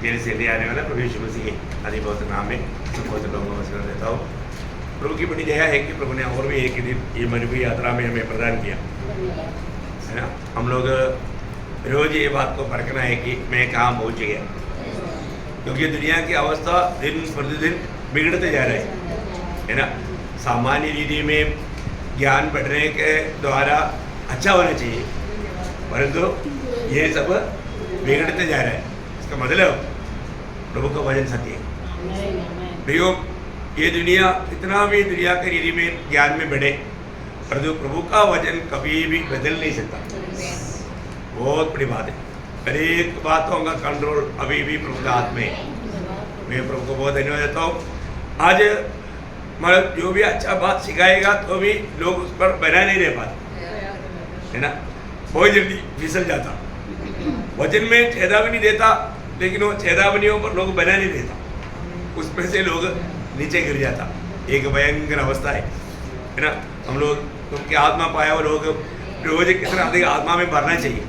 मेरे से ले आने वाला प्रभु यीशु मसीह के आदि बहुत नाम में सबको नमस्कार देता हूँ। प्रभु की बड़ी दया है कि प्रभु ने और भी एक दिन ये मजबूरी यात्रा में हमें प्रदान किया है ना। हम लोग रोज ये बात को परखना है कि मैं कहाँ पहुँच गया, क्योंकि दुनिया की अवस्था दिन प्रतिदिन बिगड़ते जा रहे है ना। सामान्य रीति में ज्ञान बढ़ने के द्वारा अच्छा होना चाहिए, परंतु ये सब बिगड़ते जा रहा है। इसका मतलब प्रभु का वचन सत्य है। भैया ये दुनिया इतना भी दुनिया के रीति में ज्ञान में बढ़े, परंतु प्रभु का वचन कभी भी बदल नहीं सकता। बहुत बड़ी बात है। हर एक बातों का कंट्रोल अभी भी प्रभु का हाथ में है। मैं प्रभु को बहुत धन्यवाद देता हूँ। आज मतलब जो भी अच्छा बात सिखाएगा तो भी लोग उस पर बना नहीं रह पाते है ना। बहुत जल्दी फिसल जाता, वचन में चेतावनी देता, लेकिन वो चेतावनियों पर लोग बना नहीं देता, उसमें से लोग नीचे गिर जाता। एक भयंकर अवस्था है ना। हम लोग उनके आत्मा पाया हुआ लोग रोज कितना अधिक आत्मा में भरना चाहिए।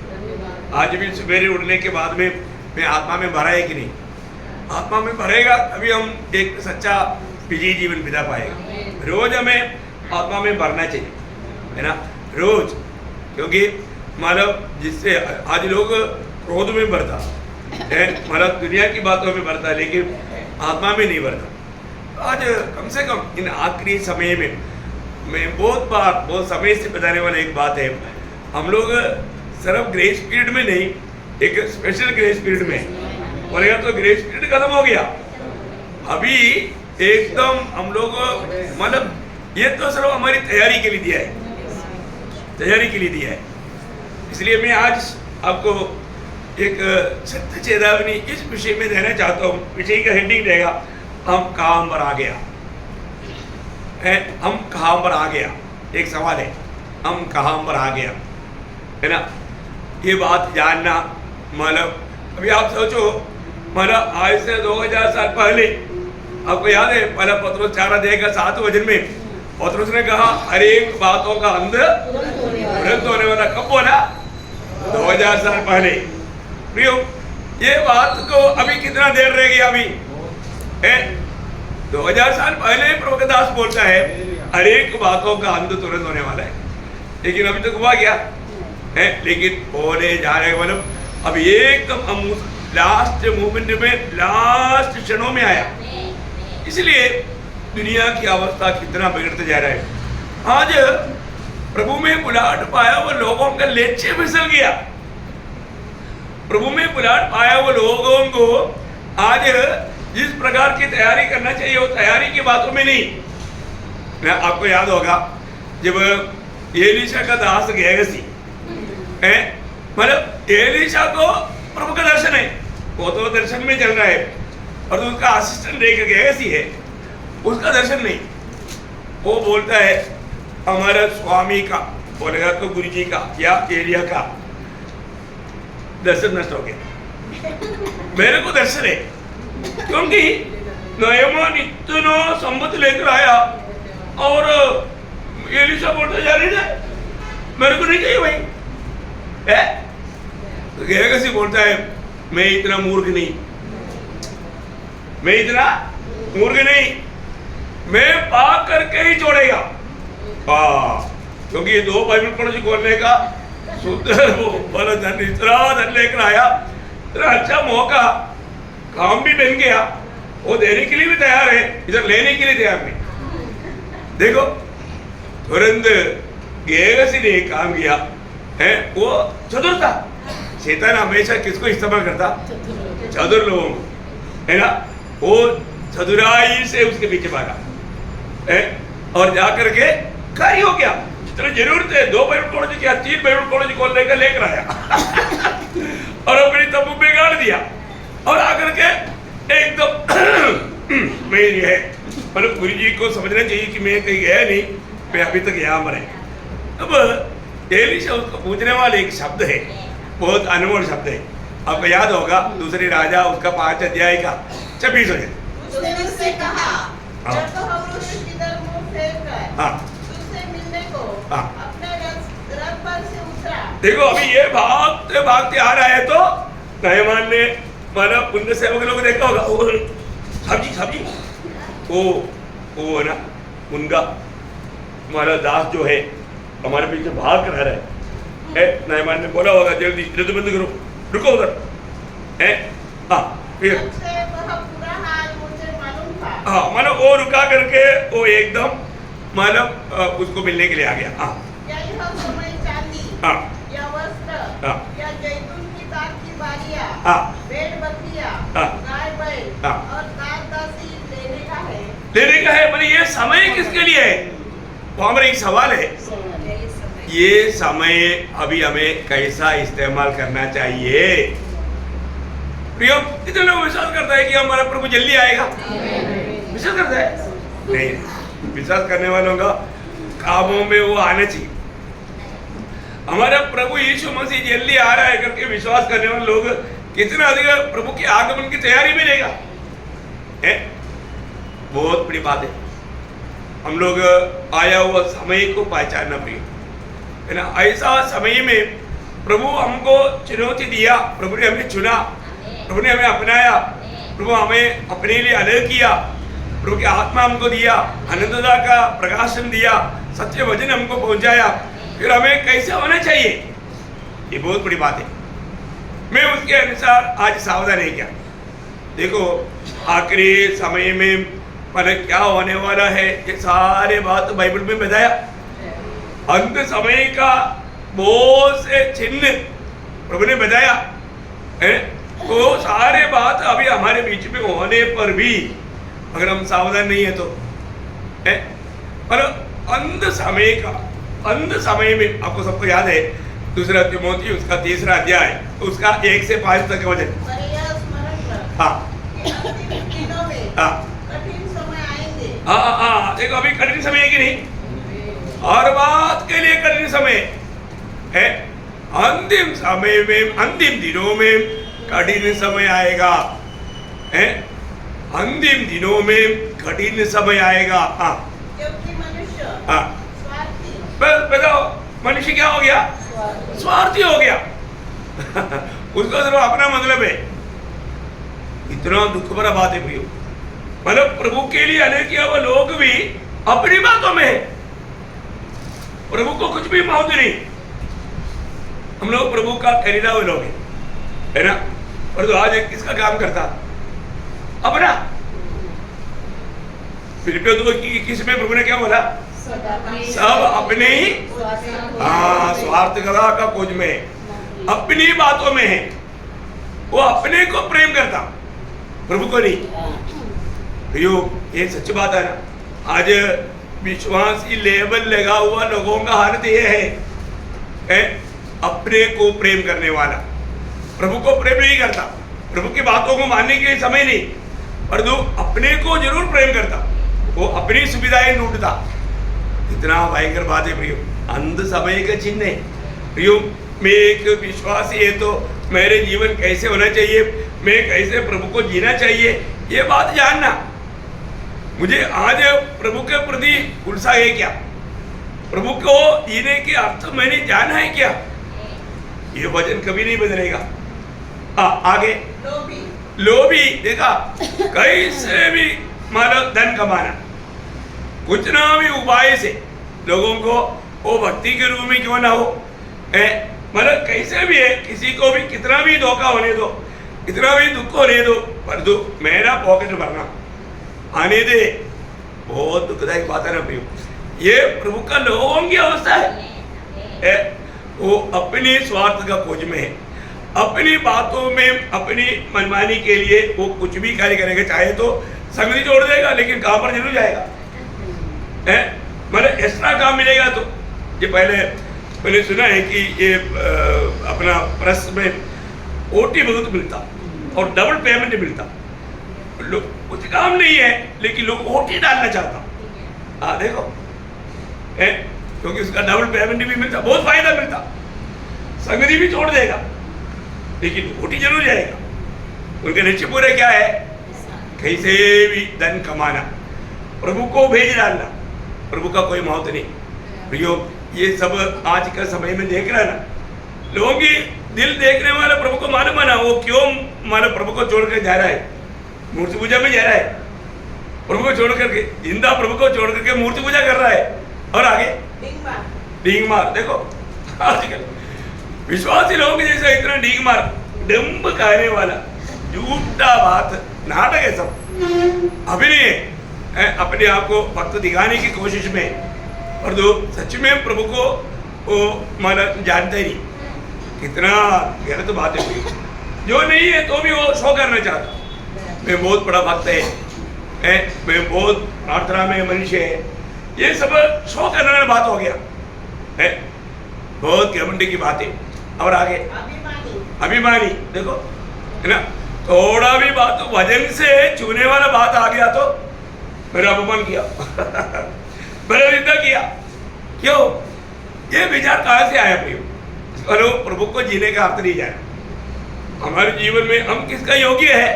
आज भी सवेरे उठने के बाद में मैं आत्मा में भरा है कि नहीं, आत्मा में भरेगा तभी हम एक सच्चा विजयी जीवन बिता पाएगा। रोज हमें आत्मा में भरना चाहिए है ना, रोज। क्योंकि मतलब जिससे आज लोग क्रोध में भरता है, मतलब दुनिया की बातों में भरता, लेकिन आत्मा में नहीं भरता। आज कम से कम इन आखिरी समय में मैं बहुत समय से बताने वाला एक बात है, हम लोग सिर्फ ग्रेस पीरियड में नहीं, एक स्पेशल ग्रेस पीरियड में बोलेगा तो ग्रेस पीरियड खत्म हो गया। अभी एकदम हम लोग मतलब ये तो सिर्फ हमारी तैयारी के लिए दिया है, तैयारी के लिए दिया है। इसलिए मैं आज आपको एक सत्य चेतावनी इस विषय में देना चाहता हूँ। विषय का हेडिंग रहेगा हम कहाँ पर आ गया है। हम कहाँ पर आ गया, एक सवाल है, हम कहाँ पर आ गया है ना। ये बात जानना मतलब अभी आप सोचो, मतलब आज से 2000 साल पहले आपको याद है पहला पत्रुस 4 अध्याय का 7 वचन में पत्रुस ने कहा हर एक बातों का अंत तुरंत होने वाला। कब बोला? 2000 साल पहले। प्रियो ये बात को अभी कितना देर रह गया अभी है? 2000 साल पहले प्रभु का दास बोलता है हर एक बातों का अंत तुरंत होने वाला है, लेकिन अभी तक हुआ क्या है? लेकिन होने जा रहे मतलब अब एकदम हम लास्ट मोमेंट में, लास्ट क्षणों में आया। इसलिए दुनिया की अवस्था कितना बिगड़ते जा रहा है। आज प्रभु में बुलाहट पाया वो लोगों का लेचे फिसल गया। प्रभु में बुलाहट पाया वो लोगों को आज जिस प्रकार की तैयारी करना चाहिए वो तैयारी की बातों में नहीं। आपको याद होगा जब एलीशा का दास गेहजी है, मतलब एलीशा को प्रभु का दर्शन है, वो तो दर्शन में चल रहा है, और तो उसका असिस्टेंट लेकर गेहजी है, उसका दर्शन नहीं। वो बोलता है हमारा स्वामी का, बोलेगा तो गुरु जी का या एरिया का दर्शन नष्ट हो गया। मेरे को दर्शन है, क्योंकि नयमान इतना संपत्ति लेकर आया और एलीशा बोलता जा रही है मेरे को नहीं चाहिए भाई है। तो गेहजी बोलता है मैं इतना मूर्ख नहीं, मैं इतना मूर्ख नहीं, मैं पाप करके ही छोड़ेगा। क्योंकि ये 2 बाइबल कॉलेज खोलने का सुंदर वो बड़ा धन, इतना धन लेकर आया, इतना अच्छा मौका, काम भी बन गया, वो देने के लिए भी तैयार है, इधर लेने के लिए तैयार नहीं। देखो तुरंत गेहजी ने काम किया है, वो चतुर था। शैतान हमेशा किसको इस्तेमाल करता? चतुर लोगों को है ना। वो चतुराई से उसके पीछे भागा है और जाकर के कार्य हो गया। जितना जरूरत है 2 बाइबल कॉलेज किया, 3 बाइबल कॉलेज खोलने का लेकर आया और अपनी तंबू बिगाड़ दिया और आकर के एकदम मैं ये है, मतलब गुरु जी को समझना चाहिए कि मैं कहीं गया नहीं, मैं अभी तक यहाँ पर है। अब एलीशा उसको पूछने वाले एक शब्द है, बहुत अनमोल शब्द है। आपको याद होगा दूसरी राजा उसका 5 अध्याय का 26 हो जाए। देखो अभी ये भागते भागते आ रहा है तो नयमान ने माना पुण्य सेवक लोग देखा होगा, वो साहब जी वो है ना, उनका हमारा दास जो है हमारे पीछे भाग कर रहा है, नायमान ने बोला होगा जल्दी जल्दी बंद करो, रुको उधर है। हाँ फिर हाँ मानो वो रुका करके वो एकदम मानो उसको मिलने के लिए आ गया। हाँ हाँ या वस्त्र या जैतून की ताक की बालियां, भेड़ बकरियां, गाय बैल और दास दासी लेने का है। मतलब ये समय किसके लिए है? तो हमारा एक सवाल है, ये समय अभी हमें कैसा इस्तेमाल करना चाहिए? प्रियो, कितने लोग विश्वास करता है कि हमारा प्रभु जल्दी आएगा? विश्वास करता है? नहीं, विश्वास करने वालों का कामों में वो आना चाहिए। हमारा प्रभु यीशु मसीह जल्दी आ रहा है करके विश्वास करने वाले लोग कितना अधिक प्रभु के आगमन की तैयारी में रहेगा, है बहुत बड़ी बात है। हम लोग आया हुआ समय को पहचानना प्रिय है ना। ऐसा समय में प्रभु हमको चुनौती दिया, प्रभु ने हमें चुना, प्रभु ने हमें अपनाया, प्रभु हमें अपने लिए अलग किया, प्रभु की आत्मा हमको दिया, आनंदता का प्रकाशन दिया, सच्चे वचन हमको पहुंचाया। फिर हमें कैसे होना चाहिए, ये बहुत बड़ी बात है। मैं उसके अनुसार आज सावधान है क्या। देखो आखिरी समय में मतलब क्या होने वाला है, ये सारे बात बाइबल में बताया। अंत समय का बहुत से चिन्ह प्रभु ने बताया है। तो सारे बात अभी हमारे बीच में होने पर भी अगर हम सावधान नहीं है तो है। पर अंत समय में आपको सबको याद है, दूसरा तिमोथी उसका 3रा अध्याय उसका 1 से 5 तक वचन। हाँ हाँ देखो अभी कठिन समय है कि नहीं, हर बात के लिए कठिन समय है। अंतिम समय में, अंतिम दिनों में कठिन समय आएगा है। अंतिम दिनों में कठिन समय आएगा। हाँ क्योंकि मनुष्य बताओ मनुष्य क्या हो गया? स्वार्थी हो गया। उसको सिर्फ अपना मतलब है। इतना दुख भरा बात है प्रियो, मतलब प्रभु के लिए अनेक किया हुआ लोग भी अपनी बातों में है, प्रभु को कुछ भी महत्व नहीं। हम लोग प्रभु का खरीदा हुए लोग है ना। और तो आज किसका काम करता? अपना। फिलिपियों 2:21 में प्रभु ने क्या बोला? सब अपने ही स्वार्थकता का खोज में है, अपनी बातों में है। वो अपने को प्रेम करता, प्रभु को नहीं। ये सच्ची बात है ना। आज विश्वास की लेबल लगा हुआ लोगों का हालत ये है, अपने को प्रेम करने वाला, प्रभु को प्रेम नहीं करता, प्रभु की बातों को मानने के लिए समय नहीं, पर जो अपने को जरूर प्रेम करता, वो अपनी सुविधाएं ढूंढता। इतना भयंकर बात है प्रियो, अंत समय का चिन्ह है प्रियो। मैं एक विश्वासी है तो मेरे जीवन कैसे होना चाहिए, मैं कैसे प्रभु को जीना चाहिए, ये बात जानना। मुझे आज प्रभु के प्रति उत्साह है क्या, प्रभु को जीने के अर्थ मैंने जाना है क्या, ये वचन कभी नहीं बदलेगा। आगे लोभी देखा, कैसे भी मानव धन कमाना, कुछ ना भी उपाय से लोगों को वो भक्ति के रूप में क्यों ना हो, मतलब कैसे भी है, किसी को भी कितना भी धोखा होने दो, कितना भी दुख होने दो, पर दो मेरा पॉकेट भरना आने दे। बहुत दुखदायक बात है ना प्रियो। ये प्रभु का लोगों की अवस्था है। वो अपने स्वार्थ का खोज में है, अपनी बातों में अपनी मनमानी के लिए वो कुछ भी कार्य करेगा। चाहे तो संगति छोड़ देगा, लेकिन काम पर जरूर जाएगा। मतलब एक्स्ट्रा काम मिलेगा तो ये मैंने सुना है कि ये अपना प्रेस में ओटी बहुत मिलता और डबल पेमेंट मिलता। लोग कुछ काम नहीं है लेकिन लोग ओटी डालना चाहता। देखो क्योंकि उसका डबल पेमेंट भी मिलता, बहुत फायदा मिलता, संगति भी छोड़ देगा लेकिन ओटी जरूर जाएगा। उनके निश्चय पूरे क्या है, कैसे भी धन कमाना, प्रभु को भेज डालना, प्रभु का कोई महत्व नहीं प्रियो। ये सब आज का समय में देख रहा है ना, लोगों की दिल देखने वाला प्रभु को मालूम है ना, वो क्यों मतलब प्रभु को छोड़कर जा रहा है, मूर्ति पूजा में जा रहा है, प्रभु को छोड़ करके, जिंदा प्रभु को छोड़ करके मूर्ति पूजा कर रहा है। और आगे डींग मार। देखो आजकल विश्वासी लोग जैसा इतना डींग मार, डंब कहने वाला, झूठा बात, नाटक है सब, अभिनय है, अपने आप को भक्त दिखाने की कोशिश में। और जो सच में प्रभु को वो माना जानते ही नहीं, कितना गलत तो बात है। जो नहीं है तो भी वो शो करना चाहता, मैं बहुत बड़ा भक्त है, मैं बहुत प्रार्थना में मनुष्य है, ये सब शो करने वाली बात हो गया है, बहुत घमंडी की बात है। और आगे अभिमानी, देखो है ना, थोड़ा भी बात वजन से छूने वाला बात आ गया तो मेरा अपमान किया मेरा निंदा किया। क्यों? ये विचार कहाँ से आया प्रियो? चलो प्रभु को जीने का अर्थ नहीं जाए। हमारे जीवन में हम किसका योग्य है?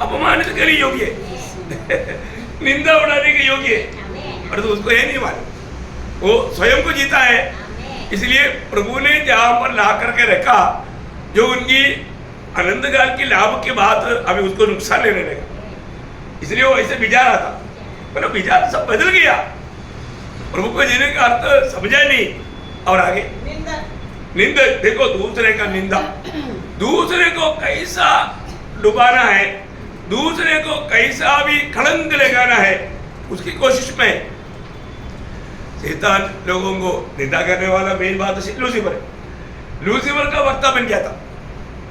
अपमानित के लिए योग्य है निंदा उड़ाने के योग्य है, और तो उसको ये नहीं मालूम, वो स्वयं को जीता है। इसलिए प्रभु ने जहाँ पर ला करके रखा, जो उनकी अनंत काल की लाभ के बाद अभी उसको नुकसान लेने लगा, इसलिए वो ऐसे विचार आता, पर विचार सब बदल गया, प्रभु को जीने का अर्थ समझा नहीं। और आगे निंदा, देखो दूसरे का निंदा, दूसरे को कैसा डुबाना है, दूसरे को कैसा भी कलंक लगाना है, उसकी कोशिश में शैतान लोगों को निंदा करने वाला मेन बात लूसीफर है। लूसीफर का वक्ता बन गया था,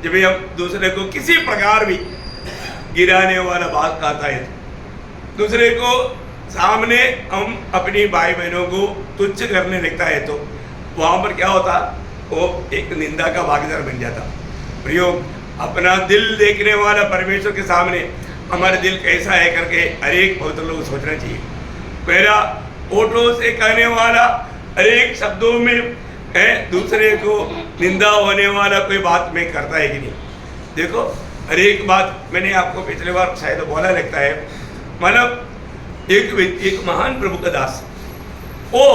जब हम दूसरे को किसी प्रकार भी गिराने वाला बात कहता है, दूसरे को सामने हम अपनी भाई बहनों को तुच्छ करने लगता है, तो वहाँ पर क्या होता, वो एक निंदा का भागीदार बन जाता। प्रियो, अपना दिल देखने वाला परमेश्वर के सामने हमारा दिल कैसा है करके हर एक पवित्र लोग सोचना चाहिए। मेरा ओठों से कहने वाला हर एक शब्दों में है, दूसरे को निंदा होने वाला कोई बात में करता है कि नहीं? देखो हर एक बात, मैंने आपको पिछले बार शायद बोला लगता है, मतलब एक महान प्रभु का दास, वो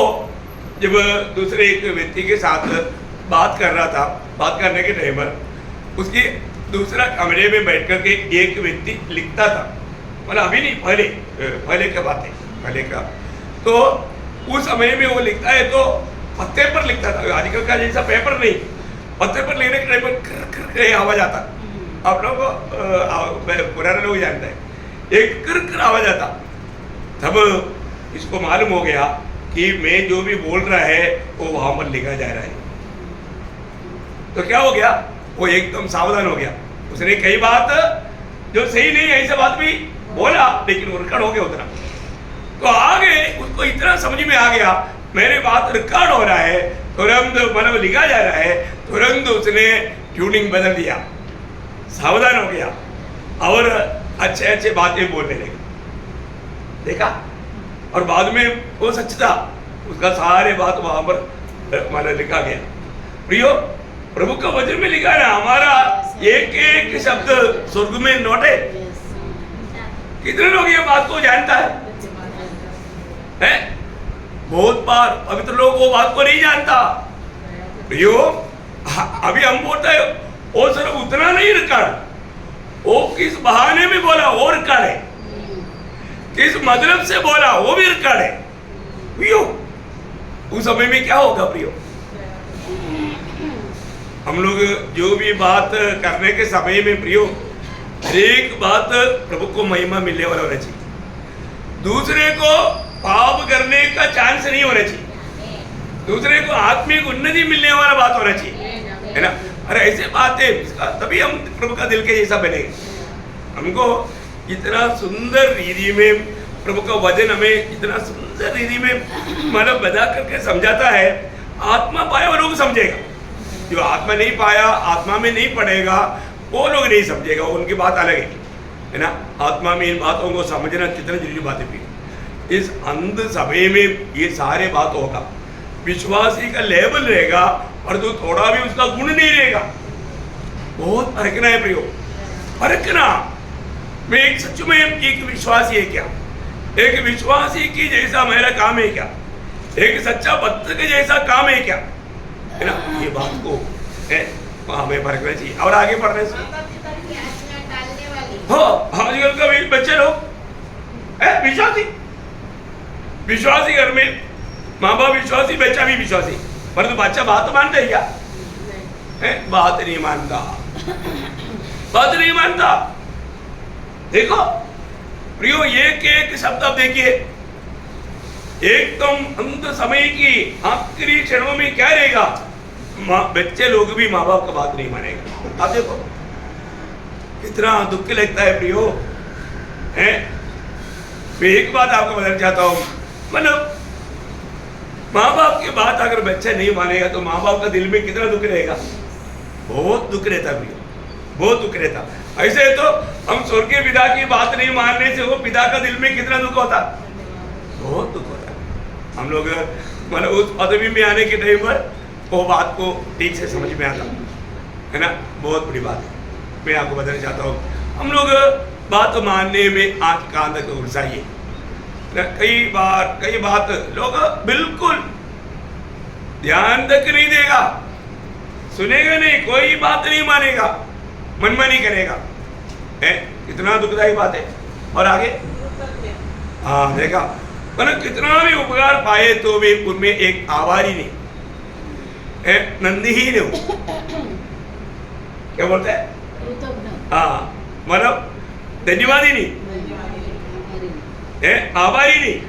जब दूसरे एक व्यक्ति के साथ बात कर रहा था, बात करने के टाइम पर उसके दूसरा कमरे में बैठ कर के एक व्यक्ति लिखता था, मतलब अभी नहीं, पहले का बात है, पहले का। तो उस समय में वो लिखता है तो पत्ते पर लिखता था, आजकल का जैसा पेपर नहीं, पत्ते पर लिखने के टाइम पर कर कर आवाज आता। आप लोग पुराने लोग जानते हैं, एक कर आवाज आता। तब इसको मालूम हो गया कि मैं जो भी बोल रहा है वो वहां पर लिखा जा रहा है। तो क्या हो गया, वो एकदम सावधान हो गया। उसने कई बात जो सही नहीं है ऐसा बात भी बोला, लेकिन वो रिकॉर्ड हो गया उतना। तो आगे उसको इतना समझ में आ गया, मेरे बात रिकॉर्ड हो रहा है, तुरंत मतलब लिखा जा रहा है, तुरंत उसने ट्यूनिंग बदल दिया, सावधान हो गया और अच्छे अच्छे बातें बोलने लगे। देखा, और बाद में वो सच था, उसका सारे बात वहां पर मतलब लिखा गया। प्रियो, प्रभु का वचन में लिखा ना, हमारा एक एक शब्द स्वर्ग में नोट है। कितने लोग ये बात को जानता है? बहुत बार पवित्र लोग वो बात को नहीं जानता। प्रियो, अभी हम बोलते हैं वो सिर्फ उतना नहीं रिकॉर्ड, वो किस बहाने में बोला वो रिकॉर्ड है, किस मतलब से बोला वो भी रिकॉर्ड है। प्रियो, उस समय में क्या होगा प्रियो? हम लोग जो भी बात करने के समय में प्रियो, हर एक बात प्रभु को महिमा मिलने वाला होना चाहिए। दूसरे को पाप करने का चांस नहीं होना चाहिए, दूसरे को आत्मिक उन्नति मिलने वाला बात होना चाहिए, है ना? अरे ऐसे बातें, तभी हम प्रभु का दिल के जैसा बनेंगे। हमको इतना सुंदर रीति में प्रभु का वचन हमें इतना सुंदर रीति में मतलब बता करके समझाता है। आत्मा पाया वो लोग समझेगा, जो आत्मा नहीं पाया, आत्मा में नहीं पड़ेगा, वो लोग नहीं समझेगा, उनकी बात अलग है ना? आत्मा में इन बातों को समझना कितना जरूरी बात है। इस अंध समय में ये सारे बात होगा, विश्वासी का लेवल रहेगा और तो थोड़ा भी उसका गुण नहीं रहेगा। बहुत परखना है प्रियो, परखना। मैं एक सच में एक विश्वासी है क्या, एक विश्वासी की जैसा मेरा काम है क्या, एक सच्चा भक्त के जैसा काम है क्या, है ना? ये बात को है हमें परखना चाहिए। और आगे बढ़ने से हो आजकल का भी बच्चे लोग विश्वासी घर में माँ बाप विश्वासी, बच्चा भी विश्वासी, परंतु बच्चा बात तो मानता है क्या? बात नहीं मानता, बात नहीं मानता। देखो प्रियो, एक एक शब्द आप देखिए, एकदम अंत समय की आखिरी क्षणों में क्या रहेगा? बच्चे लोग भी माँ बाप का बात नहीं मानेगा। आप देखो कितना दुख लगता है प्रियो, है? मैं एक बात आपको बताना चाहता हूँ, मतलब माँ बाप की बात अगर बच्चा नहीं मानेगा तो माँ बाप का दिल में कितना दुख रहेगा? बहुत दुख रहता प्रियो, बहुत दुख रहता। ऐसे तो हम स्वर्गीय पिता की बात नहीं मानने से वो पिता का दिल में कितना दुख होता? बहुत दुख होता। हम लोग मतलब उस पदवी में आने के टाइम पर वो बात को ठीक से समझ में आता है ना, बहुत बड़ी बात है। मैं आपको बताना चाहता हूँ, हम लोग बात मानने में आंख कान तक घुसाइए। कई बात लोग बिल्कुल ध्यान तक नहीं देगा, सुनेगा नहीं, कोई बात नहीं मानेगा, मनमानी करेगा। कितना दुखदायी बात है। और आगे हाँ देखा, मतलब कितना भी उपकार पाए तो भी उनमें एक आभारी नहीं, नंदी ही नहीं, क्या बोलते हैं? हाँ, मतलब धन्यवादी नहीं, आभारी नहीं,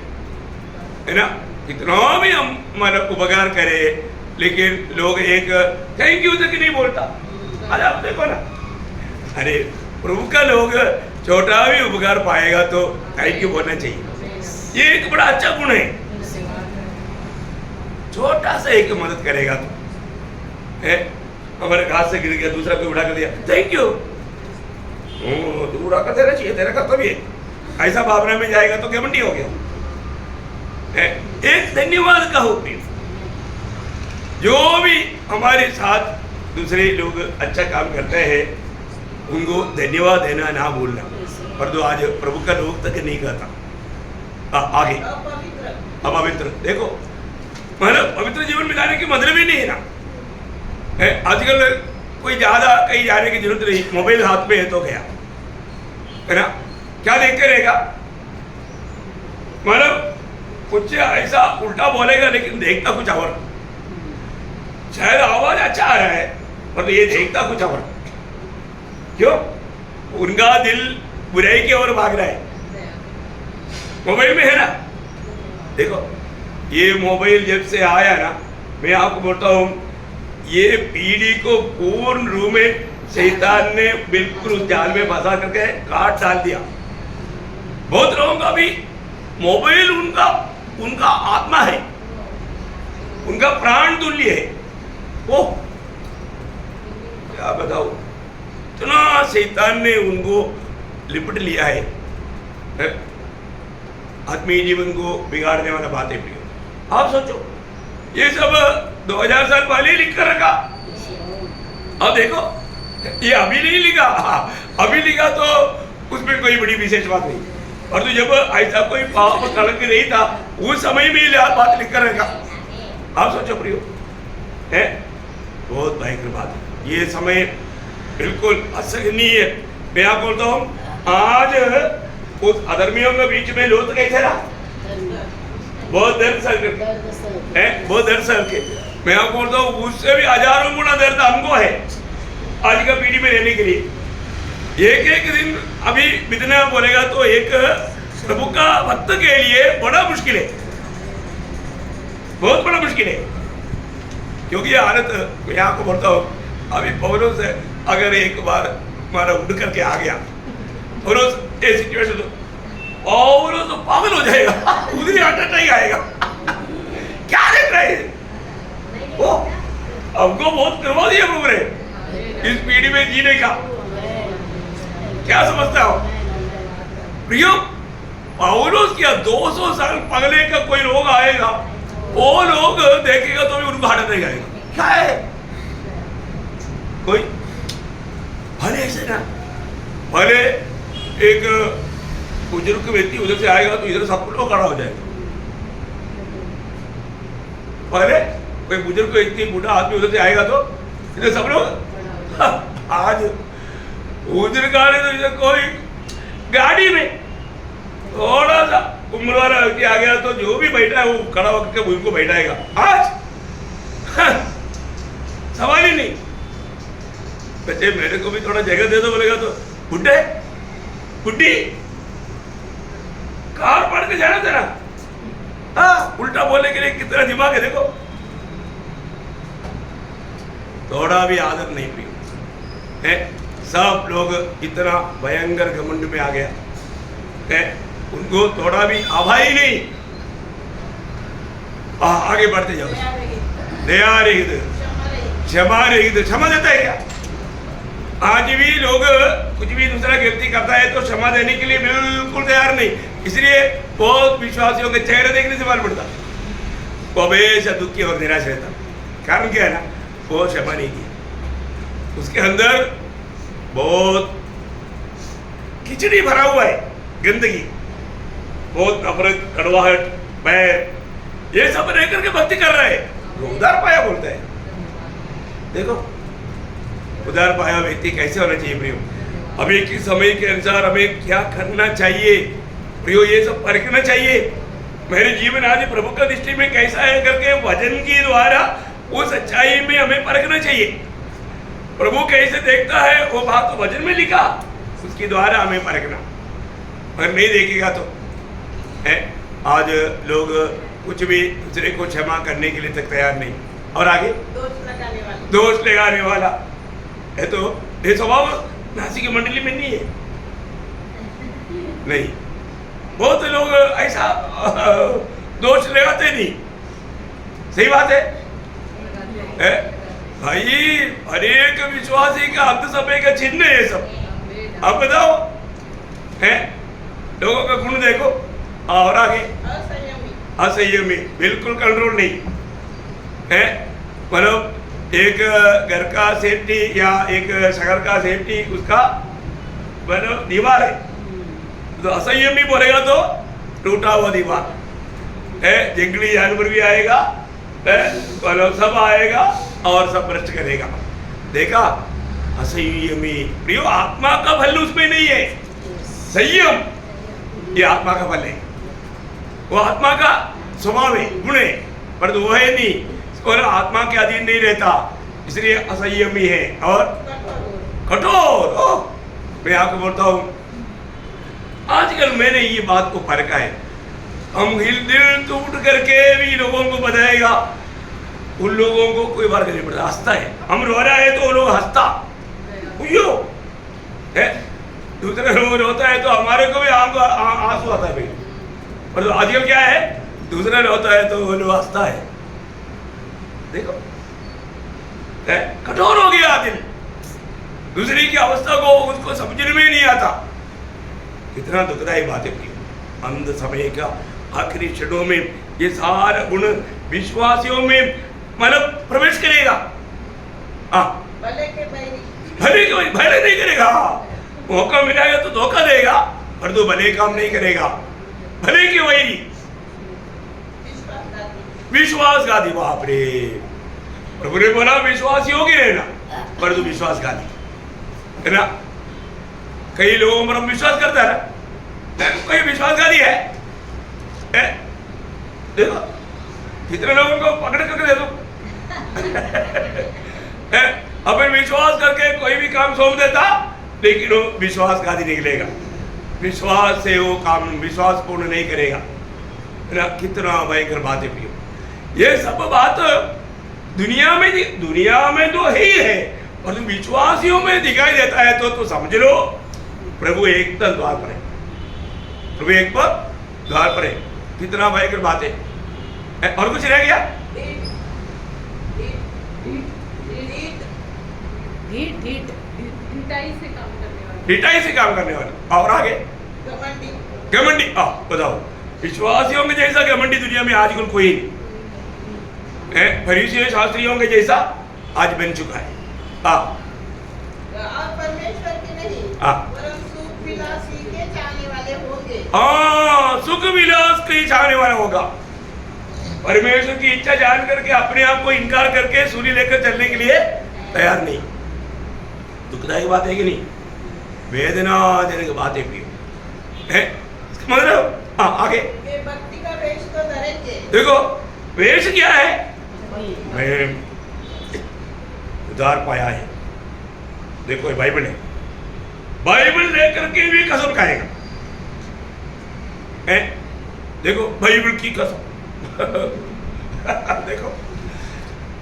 है ना? कितना भी हम मतलब उपकार करें, लेकिन लोग एक थैंक यू तक नहीं बोलता। अरे आप देखो ना, अरे प्रभु का लोग छोटा भी उपकार पाएगा तो थैंक यू बोलना चाहिए। ये एक बड़ा अच्छा गुण है। छोटा सा एक मदद करेगा तो, है? हमारे घास से गिर गया, दूसरा कोई उठा कर दिया, थैंक यू, तू उठा कर देना चाहिए, तेरा कर्तव्य है। ऐसा भावना में जाएगा तो घमंडी हो गया। एक धन्यवाद का होती, जो भी हमारे साथ दूसरे लोग अच्छा काम करते हैं उनको धन्यवाद देना ना भूलना, पर तो आज प्रभु का लोग तक नहीं करता। आगे अपवित्र, देखो मतलब पवित्र जीवन बिताने की मतलब ही नहीं है ना। आजकल कोई ज्यादा कहीं जाने की जरूरत नहीं, मोबाइल हाथ में है तो गया, है ना? क्या देखते रहेगा? मतलब कुछ ऐसा उल्टा बोलेगा लेकिन देखता कुछ और, शायद आवाज अच्छा आ रहा है पर तो ये देखता कुछ और। क्यों? उनका दिल बुराई की ओर भाग रहा है, मोबाइल में है ना। देखो ये मोबाइल जब से आया ना, मैं आपको बोलता हूँ, ये पीढ़ी को पूर्ण रूप में शैतान ने बिल्कुल उस जाल में फंसा करके काट डाल दिया। बहुत लोगों का भी मोबाइल उनका आत्मा है, उनका प्राण तुल्य है। वो क्या बताओ, इतना शैतान ने उनको लिपट लिया है, आत्मीय जीवन को बिगाड़ने वाला बात है। आप सोचो, ये सब 2000 साल पहले ही लिख कर रखा। अब देखो ये अभी नहीं लिखा, अभी लिखा तो उसमें कोई बड़ी विशेष बात नहीं, और तो जब ऐसा कोई पाप कलंक नहीं था उस समय में बात लिख कर रखा। आप सोचो प्रियो, है बहुत भयंकर बात है। ये समय बिल्कुल असहनीय है। मैं आप बोलता हूँ, आज उस अधर्मियों के बीच में लोग कैसे रहा, बहुत दर्द सह के, बहुत दर्द सह के। मैं आपको बोलता हूँ, उससे भी हजारों गुना दर्द हमको है आज का पीढ़ी में रहने के लिए। एक एक दिन अभी बितना बोलेगा तो एक प्रभु का भक्त के लिए बड़ा मुश्किल है, बहुत बड़ा मुश्किल है। क्योंकि ये हालत मैं आपको बोलता हूँ, अभी पौलोस से अगर एक बार हमारा उड़ करके आ गया पौलोस ये सिचुएशन, तो पौलोस तो पागल हो जाएगा, उधर हार्ट अटैक आएगा। क्या देख रहे हैं वो? हमको बहुत करवा दिया प्रभु ने इस पीढ़ी में जीने का। क्या समझता हो प्रियो? पौलोस क्या 200 साल पगले का कोई लोग आएगा, वो लोग देखेगा तो भी उनको हार्ट अटैक आएगा। क्या है कोई भले ऐसे ना, भले एक बुजुर्ग व्यक्ति उधर से आएगा तो इधर सब लोग खड़ा हो जाएगा। पहले कोई बुजुर्ग व्यक्ति बूढ़ा आदमी उधर से आएगा तो इधर सब लोग, आज उधर का तो इधर कोई जो भी बैठा है वो खड़ा होकर के उनको बैठाएगा आज। सवाल ही नहीं। बच्चे मेरे को भी थोड़ा जगह दे दो बोलेगा तो बुड्ढे बुड्ढी कार पढ़ के जाना तेरा। हाँ, उल्टा बोलने के लिए कितना दिमाग है देखो। थोड़ा भी आदत नहीं प्रिय है। सब लोग इतना भयंकर घमंड में आ गया है, उनको थोड़ा भी आभा ही नहीं। आगे बढ़ते जाओ। दया रहित, क्षमा रहित। क्षमा देता है क्या? आज भी लोग कुछ भी दूसरा गलती करता है तो क्षमा देने के लिए बिल्कुल तैयार नहीं। इसलिए बहुत विश्वासियों के चेहरे देखने से मालूम पड़ता वो हमेशा दुखी और निराश रहता। कारण क्या है ना, वो क्षमा नहीं किया, उसके अंदर बहुत खिचड़ी भरा हुआ है, गंदगी, बहुत नफरत, कड़वाहट, बैर, ये सब रह करके भक्ति कर रहा है। वो उदार पाया बोलता है। देखो उदार पाया व्यक्ति कैसे होना चाहिए प्रियो? अभी के समय के अनुसार हमें क्या करना चाहिए प्रियो, ये सब परखना चाहिए। मेरे जीवन आज प्रभु का दृष्टि में कैसा है करके वचन के द्वारा वो सच्चाई में हमें परखना चाहिए। प्रभु कैसे देखता है वो बात तो वचन में लिखा, उसके द्वारा हमें परखना। अगर नहीं देखेगा तो है। आज लोग कुछ भी दूसरे को क्षमा करने के लिए तक तैयार नहीं। और आगे दोष लगाने वाला है। तो ये स्वभाव नासिक की मंडली में नहीं है। नहीं, बहुत लोग ऐसा दोष लगाते नहीं। सही बात है भाई। हरेक विश्वासी का अंत समय का चिन्ह है ये सब। आप बताओ है, लोगों का गुण देखो। और आगे असंयमी, बिल्कुल कंट्रोल नहीं है। मतलब एक घर का सेफ्टी या एक शहर का सेफ्टी उसका मतलब दीवार है, तो असंयमी बोलेगा तो टूटा हुआ दीवार है। जंगली जानवर भी आएगा, मतलब सब आएगा और सब भ्रष्ट करेगा। देखा, असंयमी प्रियो, आत्मा का फल उसमें नहीं है। संयम ये आत्मा का फल है, वो आत्मा का स्वभाव है, गुण है, पर वो है नहीं। और आत्मा के अधीन नहीं रहता, इसलिए असंयमी है और कठोर। मैं आपको बोलता हूं, आजकल मैंने ये बात को परखा है। हम दिल टूट करके भी लोगों को बताएगा, उन लोगों को कोई फर्क नहीं पड़ता, हंसता है। हम रो रहा है तो वो लोग हंसता है। दूसरे लोग रोता है तो हमारे को भी आंसू आता है। पर आजकल क्या है, दूसरा रोता है तो वो लोग हंसता है। देखो कठोर हो गया दिल, दूसरे की अवस्था को उसको समझने में नहीं आता। कितना दुखदायी बात है। अंत समय का आखिरी क्षणों में ये सारा गुण विश्वासियों में मतलब प्रवेश करेगा। भले नहीं करेगा, मौका मिलेगा तो धोखा देगा, पर तो भले काम नहीं करेगा। भले की वही विश्वासघाती। बाप रे, प्रभु ने बोला विश्वास योगी रहना, पर तू विश्वासघाती है ना। कई लोगों पर हम विश्वास करता है ना, कोई विश्वासघाती है। देखो कितने लोगों को पकड़ करके दे दो। अपन विश्वास करके कोई भी काम सौंप देता, लेकिन वो विश्वासघाती निकलेगा। विश्वास से वो काम विश्वास पूर्ण नहीं करेगा ना। कितना भयंकर बात है प्रियो। ये सब बात दुनिया में तो ही है, और विश्वासियों में दिखाई देता है तो समझ लो प्रभु एक द्वार पर है। प्रभु एक पर द्वार पर है। कितना भयंकर बात है। और कुछ रह गया? ढिठाई से काम करने वाला। और आगे घमंडी। बताओ, विश्वासियों के जैसा घमंडी दुनिया में आजकल कोई नहीं है। फरीसियों शास्त्रियों के जैसा आज बन चुका है। परमेश्वर के नहीं, सुख विलास के चाहने वाले होंगे। सुख विलास के चाहने वाला होगा। परमेश्वर की इच्छा जान करके अपने आप को इनकार करके सूली लेकर चलने के लिए तैयार नहीं। दुखदायी बात है कि नहीं? वेदनाजनक बात है प्रियो है। मतलब आगे भक्ति का वेश तो देखो वेश क्या है, मैं उधार पाया है। देखो ये बाइबल है, बाइबल लेकर के भी कसम खाएगा। देखो बाइबल की कसम देखो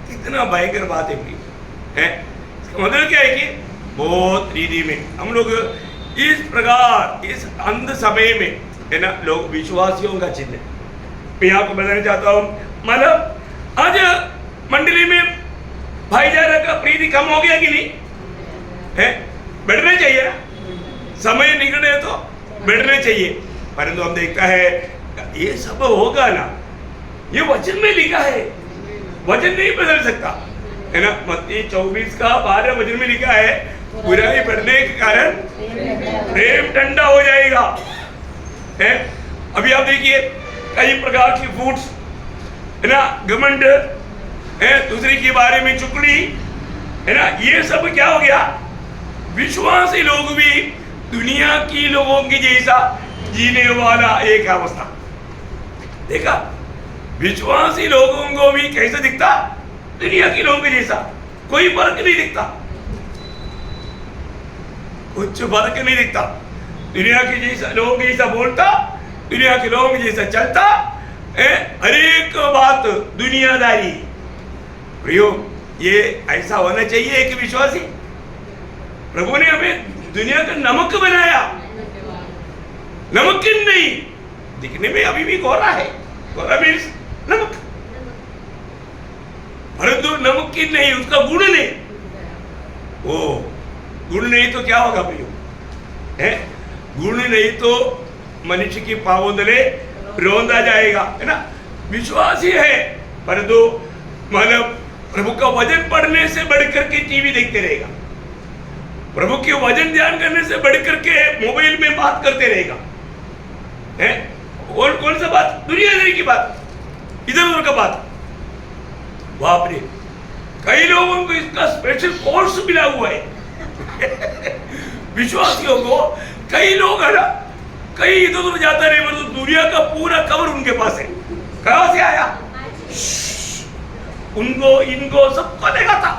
कितना भयंकर बात है। इसका मतलब क्या है कि बहुत रीति में हम लोग इस प्रकार इस अंध समय में है ना, लोग विश्वासियों का चिन्ह। मैं आपको बताना चाहता हूँ, मतलब आज मंडली में भाईचारा का प्रीति कम हो गया कि नहीं है? बढ़ना चाहिए ना, समय निकले तो बढ़ना चाहिए। परंतु हम देखता है ये सब होगा ना, ये वचन में लिखा है, वचन नहीं बदल सकता है ना। मत्ती 24:12 वचन में लिखा है, बुराई बढ़ने के कारण प्रेम ठंडा हो जाएगा। है अभी आप देखिए कई प्रकार की फूड्स है ना, घमंड है, दूसरे के बारे में चुगली है ना, ये सब क्या हो गया? विश्वासी लोग भी दुनिया की लोगों की जैसा जीने वाला एक अवस्था देखा। विश्वासी लोगों को भी कैसे दिखता? दुनिया के लोगों के जैसा, कोई फर्क नहीं दिखता, कुछ फर्क नहीं दिखता। दुनिया के जैसा लोगों के जैसा बोलता, दुनिया के लोगों के जैसा चलता, हर एक बात दुनियादारी। प्रियो, ये ऐसा होना चाहिए एक विश्वासी। प्रभु ने हमें दुनिया का नमक बनाया, नमकीन नहीं। दिखने में अभी भी गोरा है, गोरा मीन्स नमक, परंतु नमकीन नहीं, उसका गुण नहीं। वो गुण नहीं तो क्या होगा प्रियो? है गुण नहीं तो मनुष्य की पावंदले रोंदा जाएगा, है ना। विश्वासी है परंतु मतलब प्रभु का वचन पढ़ने से बढ़कर के टीवी देखते रहेगा, प्रभु के वचन ध्यान करने से बढ़कर के मोबाइल में बात करते रहेगा। है और कौन सा बात? दुनियादारी की बात, इधर उधर का बात। बाप रे, कई लोगों को इसका स्पेशल कोर्स मिला हुआ है विश्वासियों को। कई लोग है ना, कई इधर उधर जाता नहीं, मतलब दुनिया का पूरा कवर उनके पास है। कहां से आया? उनको इनको सबको देखा था,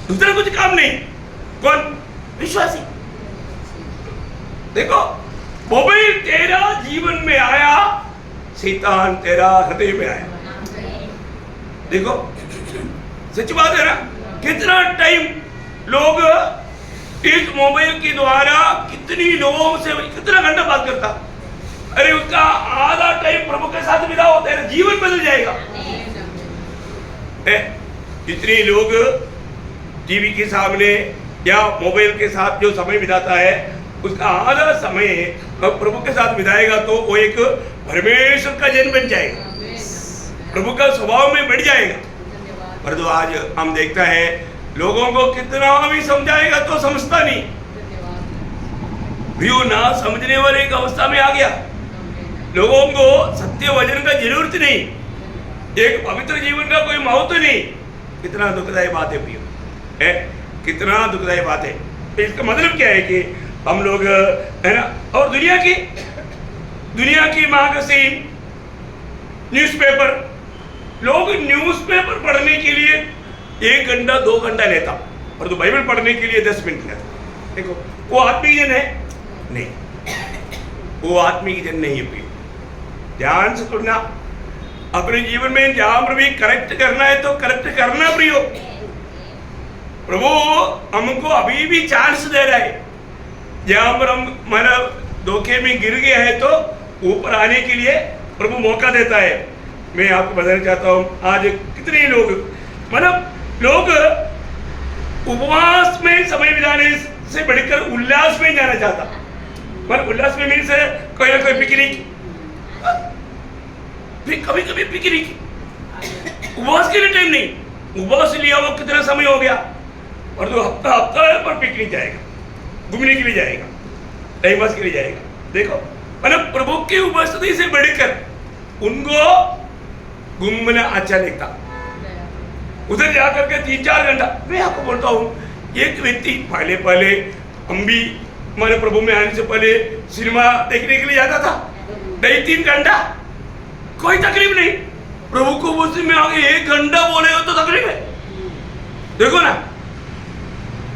दूसरा कुछ काम नहीं। कौन? विश्वासी। देखो मोबाइल तेरा जीवन में आया, शैतान तेरा हृदय में आया। देखो सच बात है ना, कितना टाइम लोग इस मोबाइल के द्वारा कितनी लोगों से कितना घंटा बात करता। अरे उसका आधा टाइम प्रभु के साथ बिता होता है, जीवन बदल जाएगा। कितने लोग टीवी के सामने या मोबाइल के साथ जो समय बिताता है, उसका आधा समय प्रभु के साथ बिताएगा तो वो एक परमेश्वर का जन बन जाएगा, प्रभु का स्वभाव में बढ़ जाएगा। परंतु आज हम देखता है लोगों को कितना भी समझाएगा तो समझता नहीं, व्यू ना समझने वाले एक अवस्था में आ गया। लोगों को सत्य वचन का जरूरत नहीं, एक पवित्र जीवन का कोई महत्व नहीं। कितना दुखदायी बात है प्रियो, है कितना दुखदायी बात है। तो इसका मतलब क्या है कि हम लोग है ना, और दुनिया की मैगजीन, न्यूज़पेपर, लोग न्यूज़पेपर पढ़ने के लिए 1 घंटा 2 घंटा लेता, और तो बाइबल पढ़ने के लिए 10 मिनट लेता। देखो वो आत्मिक जन है नहीं, वो आत्मिक जन नहीं है। ध्यान से सुनना, अपने जीवन में जहां पर भी करेक्ट करना है तो करेक्ट करना प्रियो। प्रभु हमको अभी भी चांस दे रहा है, जहां पर हम मतलब धोखे में गिर गए हैं तो ऊपर आने के लिए प्रभु मौका देता है। मैं आपको बताना चाहता हूँ, आज कितने लोग मतलब लोग उपवास में समय बिताने से बढ़कर उल्लास में जाना चाहता, पर उल्लास में मीन्स कोई ना कोई पिकनिक, कभी कभी पिकनिक, उपवास के लिए टाइम नहीं। उपवास लिया वो कितना समय हो गया, और तो हफ्ता पर पिकनिक जाएगा, घूमने के लिए जाएगा, टाइम पास के लिए जाएगा। देखो मतलब प्रभु की उपस्थिति से बढ़कर उनको घूमना अच्छा लगता, उधर जाकर के 3-4 घंटा। मैं आपको बोलता हूँ, एक व्यक्ति पहले हम भी हमारे प्रभु में आने से पहले सिनेमा देखने के लिए जाता था, 2-3 घंटा कोई तकलीफ नहीं। प्रभु को मुस्लिम में आगे 1 घंटा बोले हो तो तकलीफ है। देखो ना,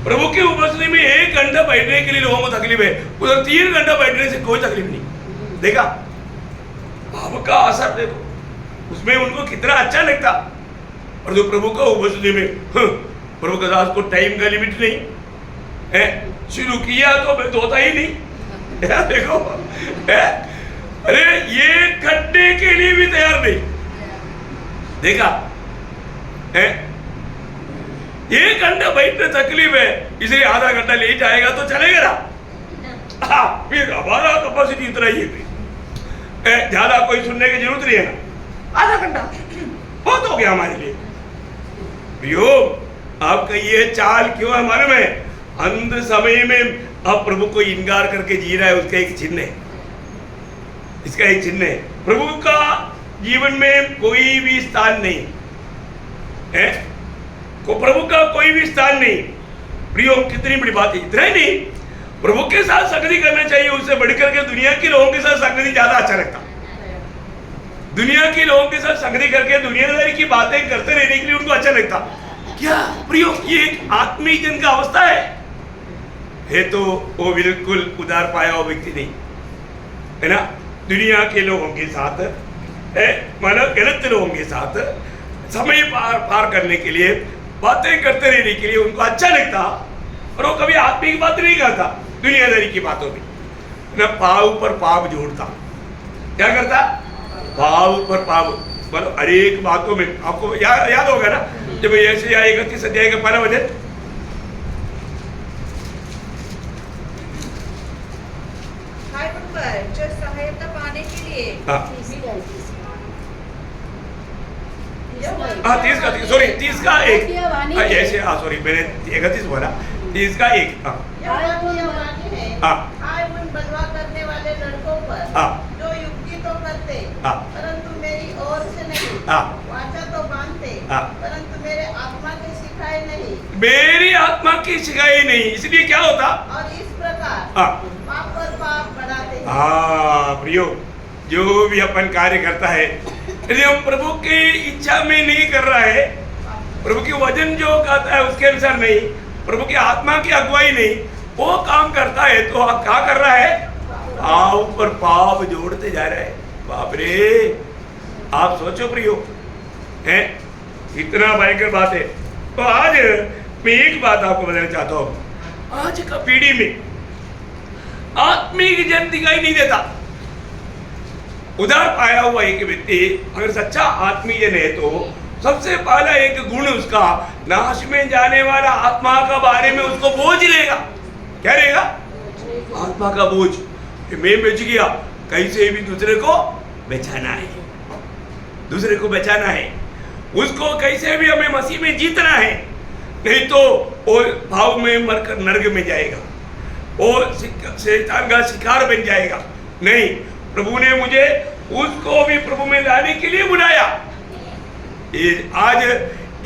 प्रभु की उपस्थिति में 1 घंटा बैठने के लिए लोगों को तकलीफ है, उधर 3 घंटा बैठने से कोई तकलीफ नहीं। देखा भाव का असर देखो, उसमें उनको कितना अच्छा लगता। और जो प्रभु का उपस्थिति में प्रभु का दास को टाइम का लिमिट नहीं है, शुरू किया तो मैं धोता ही नहीं है, देखो है? अरे ये घंटे के लिए भी तैयार नहीं। देखा है, 1 घंटा बैठने तकलीफ है, इसलिए आधा घंटा लेट आएगा तो चलेगा ना। फिर हमारा कैपेसिटी इतना ही है, ज्यादा कोई सुनने की जरूरत नहीं है ना, आधा घंटा बहुत हो गया हमारे लिए। प्रियो, आपका ये चाल क्यों है हमारे में? अंध समय में आप प्रभु को इनकार करके जी रहा है, उसका एक चिन्ह है, इसका एक चिन्ह है। प्रभु का जीवन में कोई भी स्थान नहीं है, को प्रभु का कोई भी स्थान नहीं। प्रियो, कितनी बड़ी बात है। इतना ही नहीं, प्रभु के साथ संगति करना चाहिए, उससे बढ़कर के दुनिया के लोगों के साथ संगति ज्यादा अच्छा लगता। दुनिया के लोगों के साथ संगति करके दुनियादारी की बातें करते रहने के लिए उनको अच्छा लगता। क्या प्रियो, ये एक आत्मीय जन का अवस्था है तो वो बिल्कुल उदार पाया हुआ व्यक्ति नहीं है ना। दुनिया के लोगों के साथ मतलब गलत लोगों के साथ समय पार करने के लिए, बातें करते रहने के लिए उनको अच्छा लगता, और वो कभी आत्मिक बात नहीं करता, दुनियादारी की बातों में ना पाव पर पाव जोड़ता। क्या करता? पाव पर पाव, मतलब हर एक बातों में। आपको याद होगा ना, जब ऐसे 31 अध्याय का 12 वचन, जो सहायता पाने के लिए 30 का 1 ऐसे, सॉरी मैंने 31 बोला, 30 का 1 बदवा करने वाले लड़कों पर जो युक्ति तो करते परंतु मेरी ओर से नहीं, वाचा तो बांधते परंतु मेरे आत्मा की सिखाई नहीं, मेरी आत्मा की सिखाई नहीं। इसलिए क्या होता? और इस प्रकार पाप पर पाप बढ़ाते। प्रियो, जो भी अपन कार्य करता है, यदि हम प्रभु की इच्छा में नहीं कर रहा है, प्रभु की वचन जो कहता है उसके अनुसार नहीं, प्रभु की आत्मा की अगुवाई नहीं, वो काम करता है, तो क्या कर रहा है? पाव पर पाव जोड़ते जा रहा है। बाप रे, आप सोचो प्रियो, है इतना भयंकर बात है। तो आज मैं एक बात आपको बताना चाहता हूं, आज का पीढ़ी में आत्मिक जन दिखाई नहीं देता। उदार पाया हुआ एक व्यक्ति अगर सच्चा आत्मीय जन है तो सबसे पहला एक गुण उसका, नाश में जाने वाला आत्मा का बारे में उसको बोझ लेगा। क्या रहेगा? आत्मा का बोझ। मैं बच गया, कैसे भी दूसरे को बचाना है, दूसरे को बचाना है, उसको कैसे भी हमें मसीह में जीतना है, नहीं तो वो भाव में मरकर नरक में जाएगा, वो शैतान का शिकार बन जाएगा। नहीं, प्रभु ने मुझे उसको भी प्रभु में लाने के लिए बुलाया। आज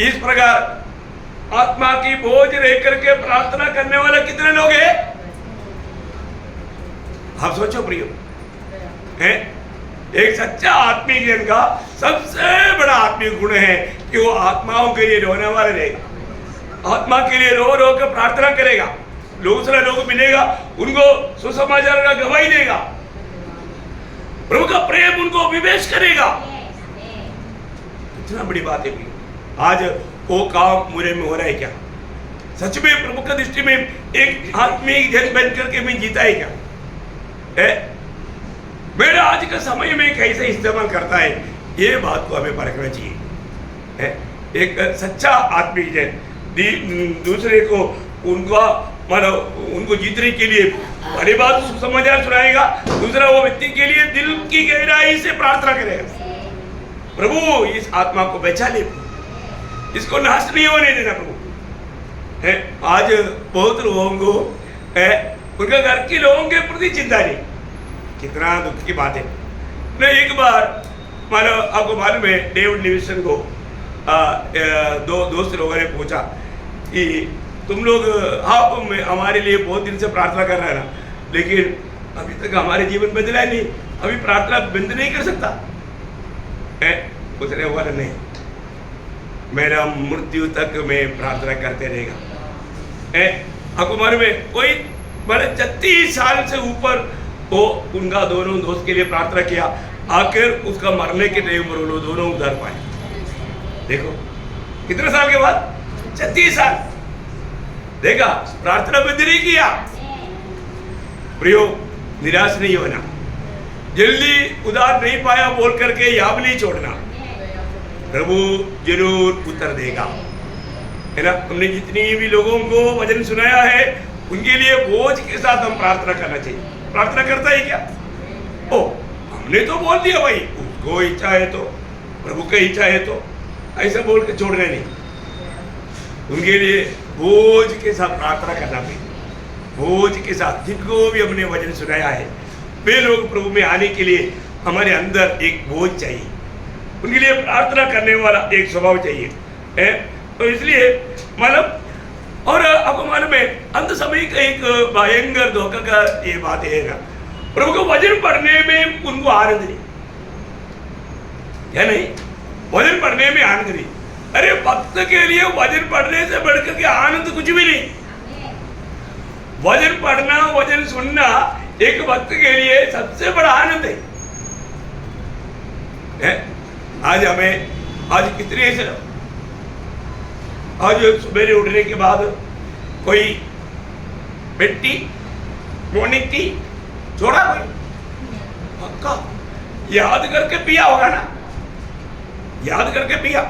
इस प्रकार आत्मा की बोझ रह करके प्रार्थना करने वाला कितने लोग हैं? आप सोचो प्रियो, है एक सच्चा आत्मिक जन का सबसे बड़ा आत्मिक गुण है कि वो आत्माओं के लिए रोने वाला रहेगा, आत्मा के लिए रो रो कर प्रार्थना करेगा, दूसरा लोग मिलेगा उनको सुसमाचार का गवाही देगा, प्रभु का प्रेम उनको विवेश करेगा। इतना बड़ी बात है। आज वो काम मुझे में हो रहा है क्या? सच में प्रभु का दृष्टि में एक आत्मिक जन बन करके मैं जीता है क्या? मेरा आज का समय में कैसे इस्तेमाल करता है, ये बात को हमें परखना चाहिए। एक सच्चा आत्मिक जन दूसरे को उनको जीतने के लिए बड़ी बात समाचार सुनाएगा, दूसरा वो व्यक्ति के लिए दिल की गहराई से प्रार्थना करेगा, प्रभु इस आत्मा को बचा ले, इसको नाश नहीं होने देना प्रभु। आज बहुत लोगों को उनका घर के लोगों के प्रति चिंता नहीं। कितना दुख की बात है। मैं एक बार आपको मालूम है, डेविड लिविंगस्टन को दो दोस्त लोगों ने पूछा कि तुम लोग आप हमारे लिए बहुत दिन से प्रार्थना कर रहे हैं ना, लेकिन अभी तक हमारे जीवन बदला नहीं, अभी प्रार्थना बंद नहीं कर सकता। उसने बोला नहीं, मेरा मृत्यु तक मैं प्रार्थना करते रहेगा। आपको मालूम है कोई बड़े 36 साल से ऊपर वो उनका दोनों दोस्त के लिए प्रार्थना किया, आखिर उसका मरने के टाइम पर वो दोनों उधर पाए। देखो कितने साल के बाद, 36 साल। देखा, प्रार्थना बंद नहीं किया। प्रियो, निराश नहीं होना, जल्दी उधार नहीं पाया बोल करके याद नहीं छोड़ना, प्रभु जरूर उत्तर देगा, है ना। हमने जितनी भी लोगों को वचन सुनाया है उनके लिए बोझ के साथ हम प्रार्थना करना चाहिए। प्रार्थना करता है क्या? ओ, हमने तो बोल दिया भाई, उसको इच्छा है तो, प्रभु की इच्छा है तो, ऐसा बोल के छोड़ने नहीं। उनके लिए बोझ के साथ प्रार्थना करना चाहिए, बोझ के साथ। जिनको भी हमने वचन सुनाया है वे लोग प्रभु में आने के लिए हमारे अंदर एक बोझ चाहिए, उनके लिए प्रार्थना करने वाला एक स्वभाव चाहिए, है? तो इसलिए मतलब, और आपको मालूम है अंत समय का एक भयंकर धोखा का ये बात है ना, प्रभु को वचन पढ़ने में उनको आनंद नहीं, क्या नहीं, वचन पढ़ने में आनंद नहीं। अरे भक्त के लिए वचन पढ़ने से बढ़कर के आनंद कुछ भी नहीं। वचन पढ़ना, वचन सुनना एक भक्त के लिए सबसे बड़ा आनंद है? आज कितने ऐसे, आज सुबह उठने के बाद कोई बेड टी, मॉर्निंग टी छोड़ा कोई? पक्का याद करके पिया होगा ना, याद करके पिया।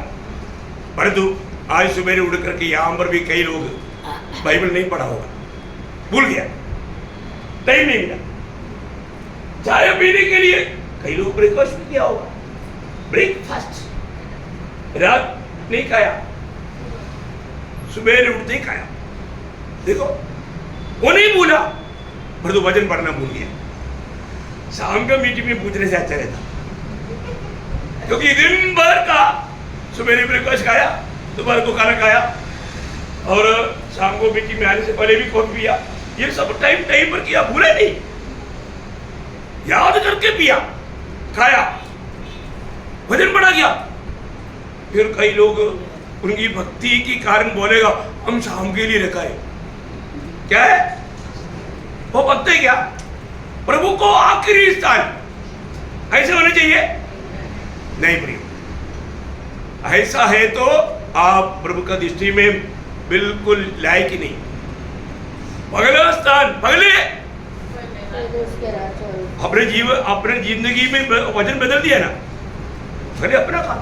परंतु आज सुबह उठ करके यहाँ पर भी कई लोग बाइबल नहीं पढ़ा होगा, भूल गया, टाइम नहीं मिला। चाय पीने के लिए कई लोग ब्रेकफास्ट भी किया होगा, ब्रेकफास्ट रात नहीं खाया, सुबह उठते ही खाया। देखो, वो नहीं भूला, परंतु वचन पढ़ना भूल गया। शाम का मीटिंग में पूछने से अच्छा रहता, क्योंकि दिन भर का सुबह ब्रेकफास्ट खाया, दोपहर को खाना खाया, और शाम को मीटिंग में आने से पहले भी कॉफी पिया। ये सब टाइम पर किया, भूले नहीं, याद करके पिया, खाया, वजन बढ़ा गया। फिर कई लोग उनकी भक्ति के कारण बोलेगा हम शाम के लिए रखा है, क्या है वो भक्त है क्या? प्रभु को आखिरी स्थान ऐसे होना चाहिए? नहीं प्रिय, ऐसा है तो आप प्रभु का दृष्टि में बिल्कुल लायक ही नहीं। पगला स्थान, पगले अपने जिंदगी में वचन बदल दिया ना, पहले अपना काम,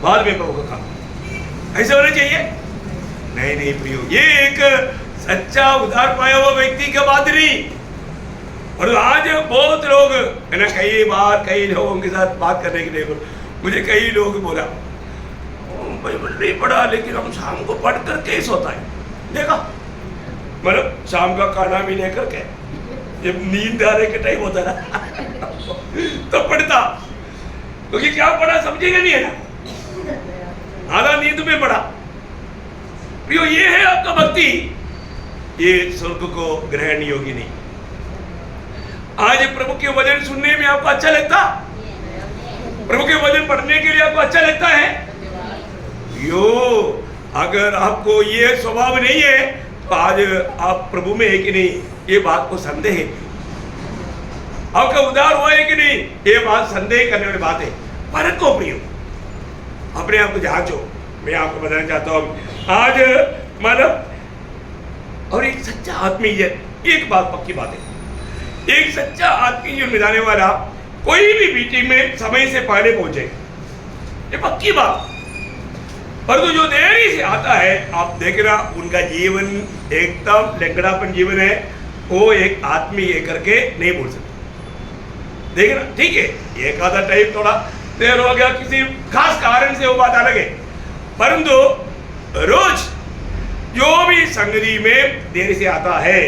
बाद में प्रभु का काम, ऐसे होना चाहिए? नहीं प्रियो, ये एक सच्चा उद्धार पाया हुआ व्यक्ति का बात नहीं। और आज बहुत लोग है ना, कई बार कई लोगों के साथ बात करने के लिए मुझे कई लोग बोला बाइबल नहीं पढ़ा, लेकिन हम शाम को पढ़ कर के सोता है। देखा, मतलब शाम का खाना भी लेकर के, जब नींद आने के टाइम होता ना तो पढ़ता, क्योंकि क्या पढ़ा समझेगा नहीं है ना, आधा नींद में पढ़ा। प्रियो, ये है आपका भक्ति, ये स्वर्ग को ग्रहण योग्य नहीं। आज प्रभु के वचन सुनने में आपको अच्छा लगता, प्रभु के वचन पढ़ने के लिए आपको अच्छा लगता है? यो, अगर आपको ये स्वभाव नहीं है तो आज आप प्रभु में है कि नहीं, ये बात को संदेह है। आपका उद्धार हुआ है कि नहीं, ये बात संदेह करने वाली बात है। फर्क को प्रियो, अपने आप को जांचो। मैं आपको बताना चाहता हूँ आज मतलब, और एक सच्चा आत्मीय जन, एक बात पक्की बात है, एक सच्चा आत्मीय जन में जाने वाला कोई भी मीटिंग में समय से पहले पहुंचे, ये पक्की बात। परंतु जो देरी से आता है, आप देखना उनका जीवन एकदम लंगड़ापन जीवन है, वो एक आत्मीय करके नहीं बोल सकते। देखना, ठीक है, एक आधा टाइम थोड़ा देर हो गया, किसी खास कारण से वो बात अलग है, परंतु रोज जो भी संगति में देरी से आता है,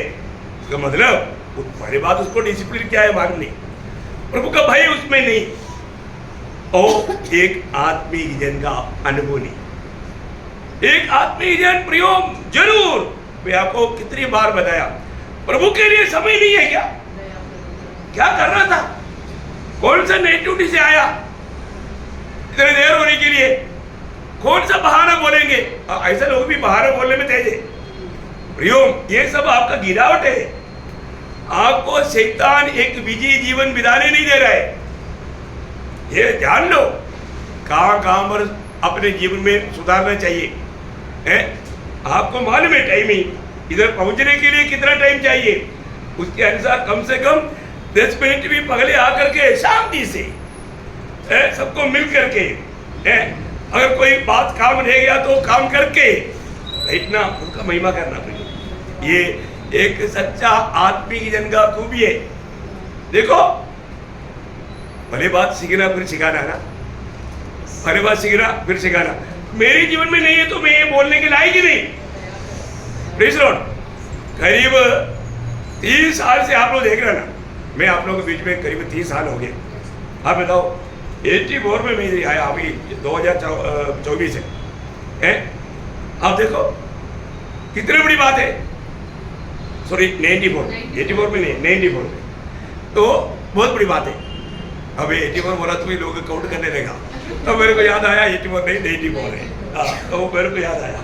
उसका मतलब पहली बात उसको डिसिप्लिन क्या है मालूम नहीं, प्रभु का भय उसमें नहीं, और एक आत्मीय जन का अनुभव नहीं। एक आत्मीय जन प्रियो जरूर, मैं आपको कितनी बार बताया, प्रभु के लिए समय नहीं है क्या? क्या कर रहा था? कौन सा नेटिविटी से आया? इतने देर होने के लिए कौन सा बहाना बोलेंगे? ऐसे लोग भी बहाना बोलने में तेज है प्रियो। ये सब आपका गिरावट है। आपको शैतान एक विजयी जीवन बिताने नहीं दे रहा है, ये ध्यान लो। कहां पर अपने जीवन में सुधारना चाहिए है? आपको मालूम है टाइमिंग, इधर पहुंचने के लिए कितना टाइम चाहिए, उसके अनुसार कम से कम 10 मिनट भी पगले आकर के शांति से सबको मिल करके अगर कोई बात काम रह गया तो काम करके इतना उनका महिमा करना पड़ेगा। ये एक सच्चा आत्मिक जन का खूबी है। देखो, भले बात सीखना फिर सिखाना ना, भले बात सीखना फिर सिखाना। मेरे जीवन में नहीं है तो मैं ये बोलने के लायक ही नहीं। प्लीज लॉर्ड, करीब 30 साल से आप लोग देख रहे ना, मैं आप लोगों के बीच में करीब 30 साल हो गए। आप बताओ 84 में मैं आया, अभी 2024 है। आप देखो कितनी बड़ी बात है। सॉरी 84 में नहीं, 94 में, तो बहुत बड़ी बात है। अब 84 बोला तो लोग काउंट करने लगा, तो मेरे को याद आया 84 नहीं 94 है। तो मेरे को याद आया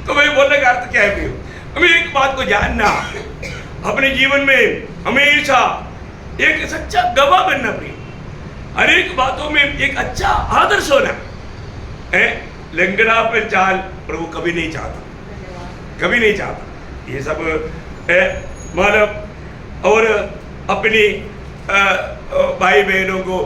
तो मैं बोलने का अर्थ क्या है प्रियो, हमें एक बात को जानना, अपने जीवन में हमेशा एक सच्चा गवाह बनना प्रियो, हर एक बातों में एक अच्छा आदर्श होना है। लंगड़ा पे चाल प्रभु कभी नहीं चाहता, कभी नहीं चाहता। ये सब मानव और अपनी भाई बहनों को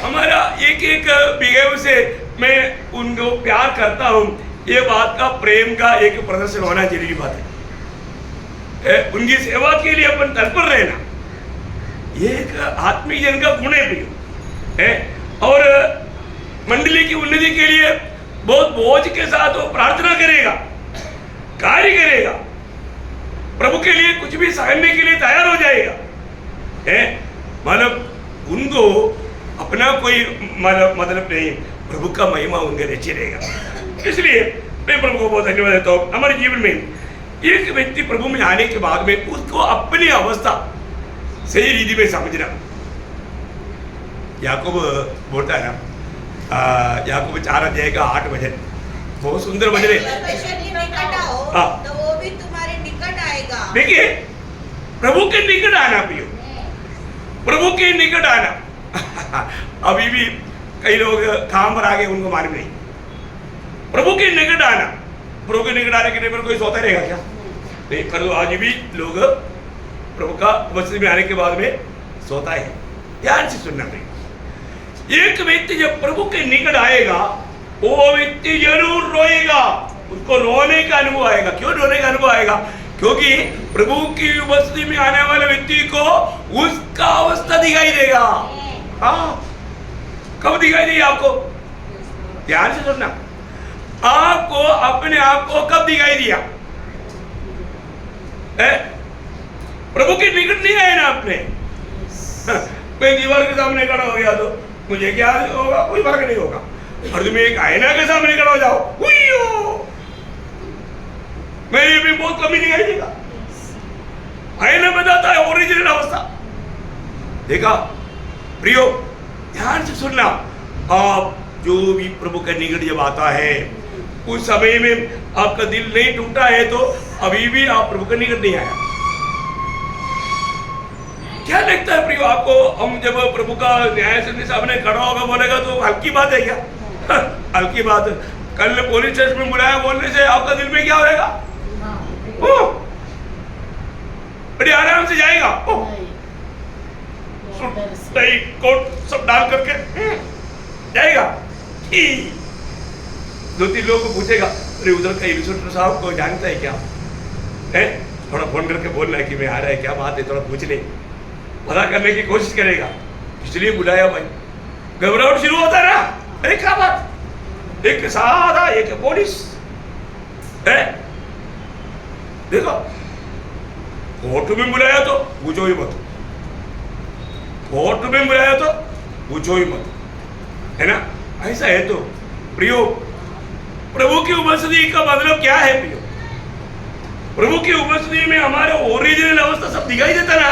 हमारा एक एक बिहेव से मैं उनको प्यार करता हूँ, ये बात का प्रेम का एक प्रदर्शन होना जरूरी बात है। उनकी सेवा के लिए अपन तत्पर रहना, ये एक आत्मिक जन का गुण है प्रियो। और मंडली की उन्नति के लिए बहुत बोझ के साथ वो प्रार्थना करेगा, कार्य करेगा, प्रभु के लिए कुछ भी सहने के लिए तैयार हो जाएगा। मतलब उनको अपना कोई मतलब नहीं, प्रभु का महिमा उनके नीचे रहेगा। इसलिए मैं प्रभु को बहुत धन्यवाद देता हूँ। हमारे जीवन में एक व्यक्ति प्रभु में आने के बाद में उसको अपनी अवस्था सही रीति में समझना। याकूब बोलता है ना, याकूब 4 अध्याय का 8 वचन, बहुत सुंदर वचन है। तो वो भी तुम्हारे निकट आएगा। देखिए, प्रभु के निकट आना प्रियो, प्रभु के निकट आना। अभी भी कई लोग काम पर आ गए, उनको मालूम नहीं। प्रभु के निकट आना, प्रभु के निकट आने के लिए पर कोई सोता रहेगा क्या? नहीं, पर आज भी लोग प्रभु का उपस्थिति में आने के बाद में सोता है। ध्यान से सुनना भाई, एक व्यक्ति जब प्रभु के निकट आएगा, वो व्यक्ति जरूर रोएगा, उसको रोने का अनुभव आएगा। क्यों रोने का अनुभव आएगा? क्योंकि प्रभु की उपस्थिति में आने वाले व्यक्ति को उसका अवस्था दिखाई देगा। हाँ, कब दिखाई देगी आपको? ध्यान से सुनना, आपको अपने आप को कब दिखाई दिया? प्रभु के निकट नहीं आए ना अपने। मैं दीवार के सामने खड़ा हो गया तो मुझे क्या होगा? कोई फर्क नहीं होगा। और तुम एक आईना के सामने खड़ा हो जाओ, मेरे भी बहुत कमी दिखाई देगा। आईना बताता है ओरिजिनल अवस्था। देखा प्रियो, ध्यान से सुनना, आप जो भी प्रभु के निकट जब आता है, उस समय में आपका दिल नहीं टूटा है तो अभी भी आप प्रभु के निकट नहीं आया। क्या लगता है प्रियो आपको? हम जब प्रभु का न्याय से सामने खड़ा होगा बोलेगा तो हल्की बात है क्या? हल्की बात। कल पुलिस स्टेशन में बुलाया बोलने से आपका दिल में क्या होगा? बड़ी आराम से जाएगा, कोट सब डाल करके जाएगा। 2-3 लोगों को पूछेगा, अरे उधर का इंस्पेक्टर साहब को जानता है क्या? है थोड़ा फोन करके बोलना है कि मैं आ रहा है, क्या बात है, थोड़ा पूछ ले, पता करने की कोशिश करेगा। इसलिए बुलाया भाई। घबराहट शुरू होता है ना, अरे क्या बात, एक साधा एक पुलिस है। देखो, कोर्ट में बुलाया तो पूछो ही मत, कोर्ट में बुलाया तो पूछो ही मत, है ना? ऐसा है तो प्रियो, प्रभु की उपस्थिति का मतलब क्या है प्रियो? प्रभु की उपस्थिति में हमारे ओरिजिनल अवस्था सब दिखाई देता ना।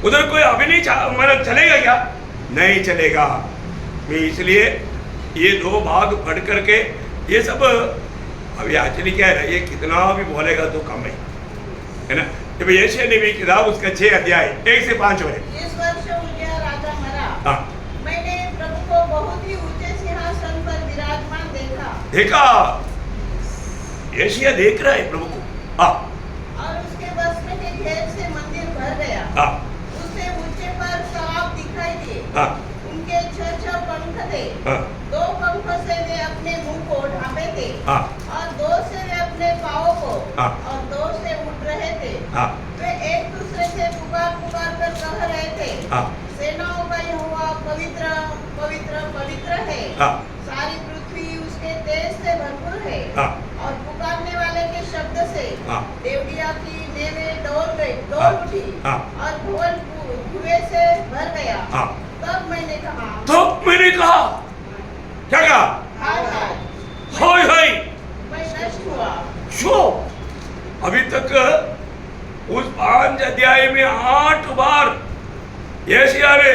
उधर कोई अभी नहीं मतलब चलेगा क्या? नहीं चलेगा। मैं इसलिए ये दो भाग पढ़ करके ये सब अभी एक्चुअली क्या है ना, ये कितना भी बोलेगा तो कम है ना। जब यशायाह नबी की किताब उसका 6 अध्याय 1 से 5 हो रहे। इस वर्ष उज्जियाह राजा मरा। हाँ। मैंने प्रभु को बहुत ही ऊंचे सिंहासन पर विराजमान देखा। यशायाह देख रहा है प्रभु को। हाँ। और उसके वस्त्र के घेर से मंदिर भर गया। हाँ। उसे ऊंचे पर सराब दिखाई दिए। हाँ। उनके 6 पंख थे। हाँ। 2 पंखों से वे अपने मुंह को ढांपे थे। हाँ। और 2 से वे अपने पाँवों को। हाँ। और 2 से उठ रहे थे। हाँ। वे एक दूसरे से पुकार पुकार कर कह रहे थे, हाँ। सेनाओं का यहोवा पवित्र पवित्र पवित्र है। हाँ। सारी पृथ्वी उसके तेज से भरपूर है। हाँ। और पुकारने वाले के शब्द से हाँ। देवड़िया की नेवें डोल हाँ। उठी। हाँ। और भुवन धुएं से भर गया। हाँ। तब मैंने कहा क्या कहा? हाय हाय, हाय हाय, मैं नष्ट हुआ। शो अभी तक उस 5 अध्याय में 8 बार यशायाह ने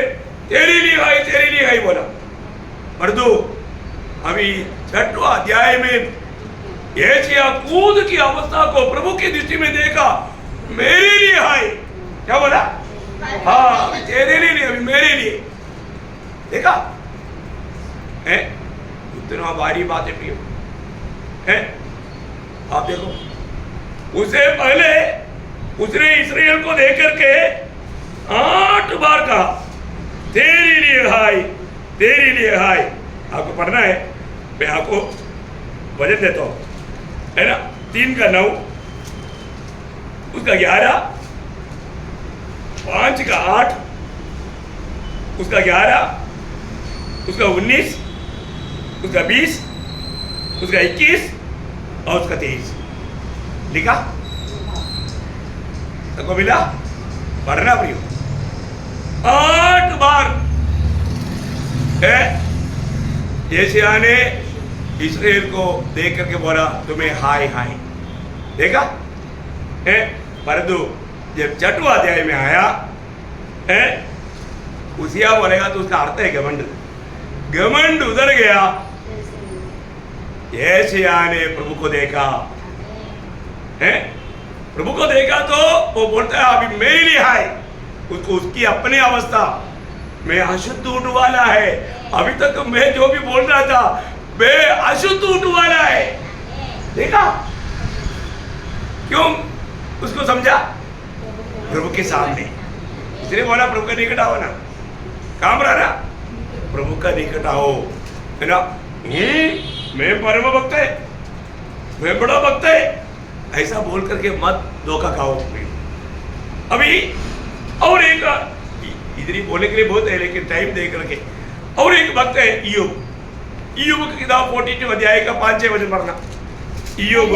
तेरी लिहाई बोला। परंतु अभी 6वां अध्याय में यशायाह कूद की अवस्था को प्रभु की दृष्टि में देखा। मेरे लिए हाय, क्या बोला? हाँ, तेरे लिए नहीं, अभी मेरे लिए। देखा है इतना भारी बात है प्रियो है। आप देखो, उसे पहले उसने इस्राएल को देख करके 8 बार कहा तेरे लिए हाय, तेरे लिए हाय। आपको पढ़ना है, मैं आपको वजन देता हूं, है ना। 3 का 9, उसका 11, 5 का 8, उसका 11, उसका 19, उसका 20, उसका 21 और उसका 23 लिखा। सबको मिला? पढ़ना प्रियो। 8 बार है यशायाह ने इस्राएल को देख करके बोला तुम्हें हाय हाय। देखा है। परंतु जब 6वां अध्याय में आया है, उसिया बोलेगा तो उसका अर्थ है घमंड। घमंड उधर गया। यशायाह ने प्रभु को देखा है, प्रभु को देखा तो वो बोलता है अभी मेरे लिए हाय। उसको उसकी अपनी अवस्था मैं अशुद्ध ऊँट वाला है। अभी तक मैं जो भी बोल रहा था मैं अशुद्ध ऊँट वाला है। देखा क्यों उसको समझा? प्रभु के सामने। इसलिए बोला प्रभु का निकट आओ ना। काम रहा ना, प्रभु का निकट आओ, है ना। मैं परम भक्त है, मैं बड़ा भक्त है, ऐसा बोल करके मत धोखा खाओ। अभी और एक इधर ही बोलने के लिए बहुत है, लेकिन टाइम दे करके और एक भक्त है इय्योब। इय्योब की किताब 42 अध्याय का 5-6 वचन पढ़ना। इय्योब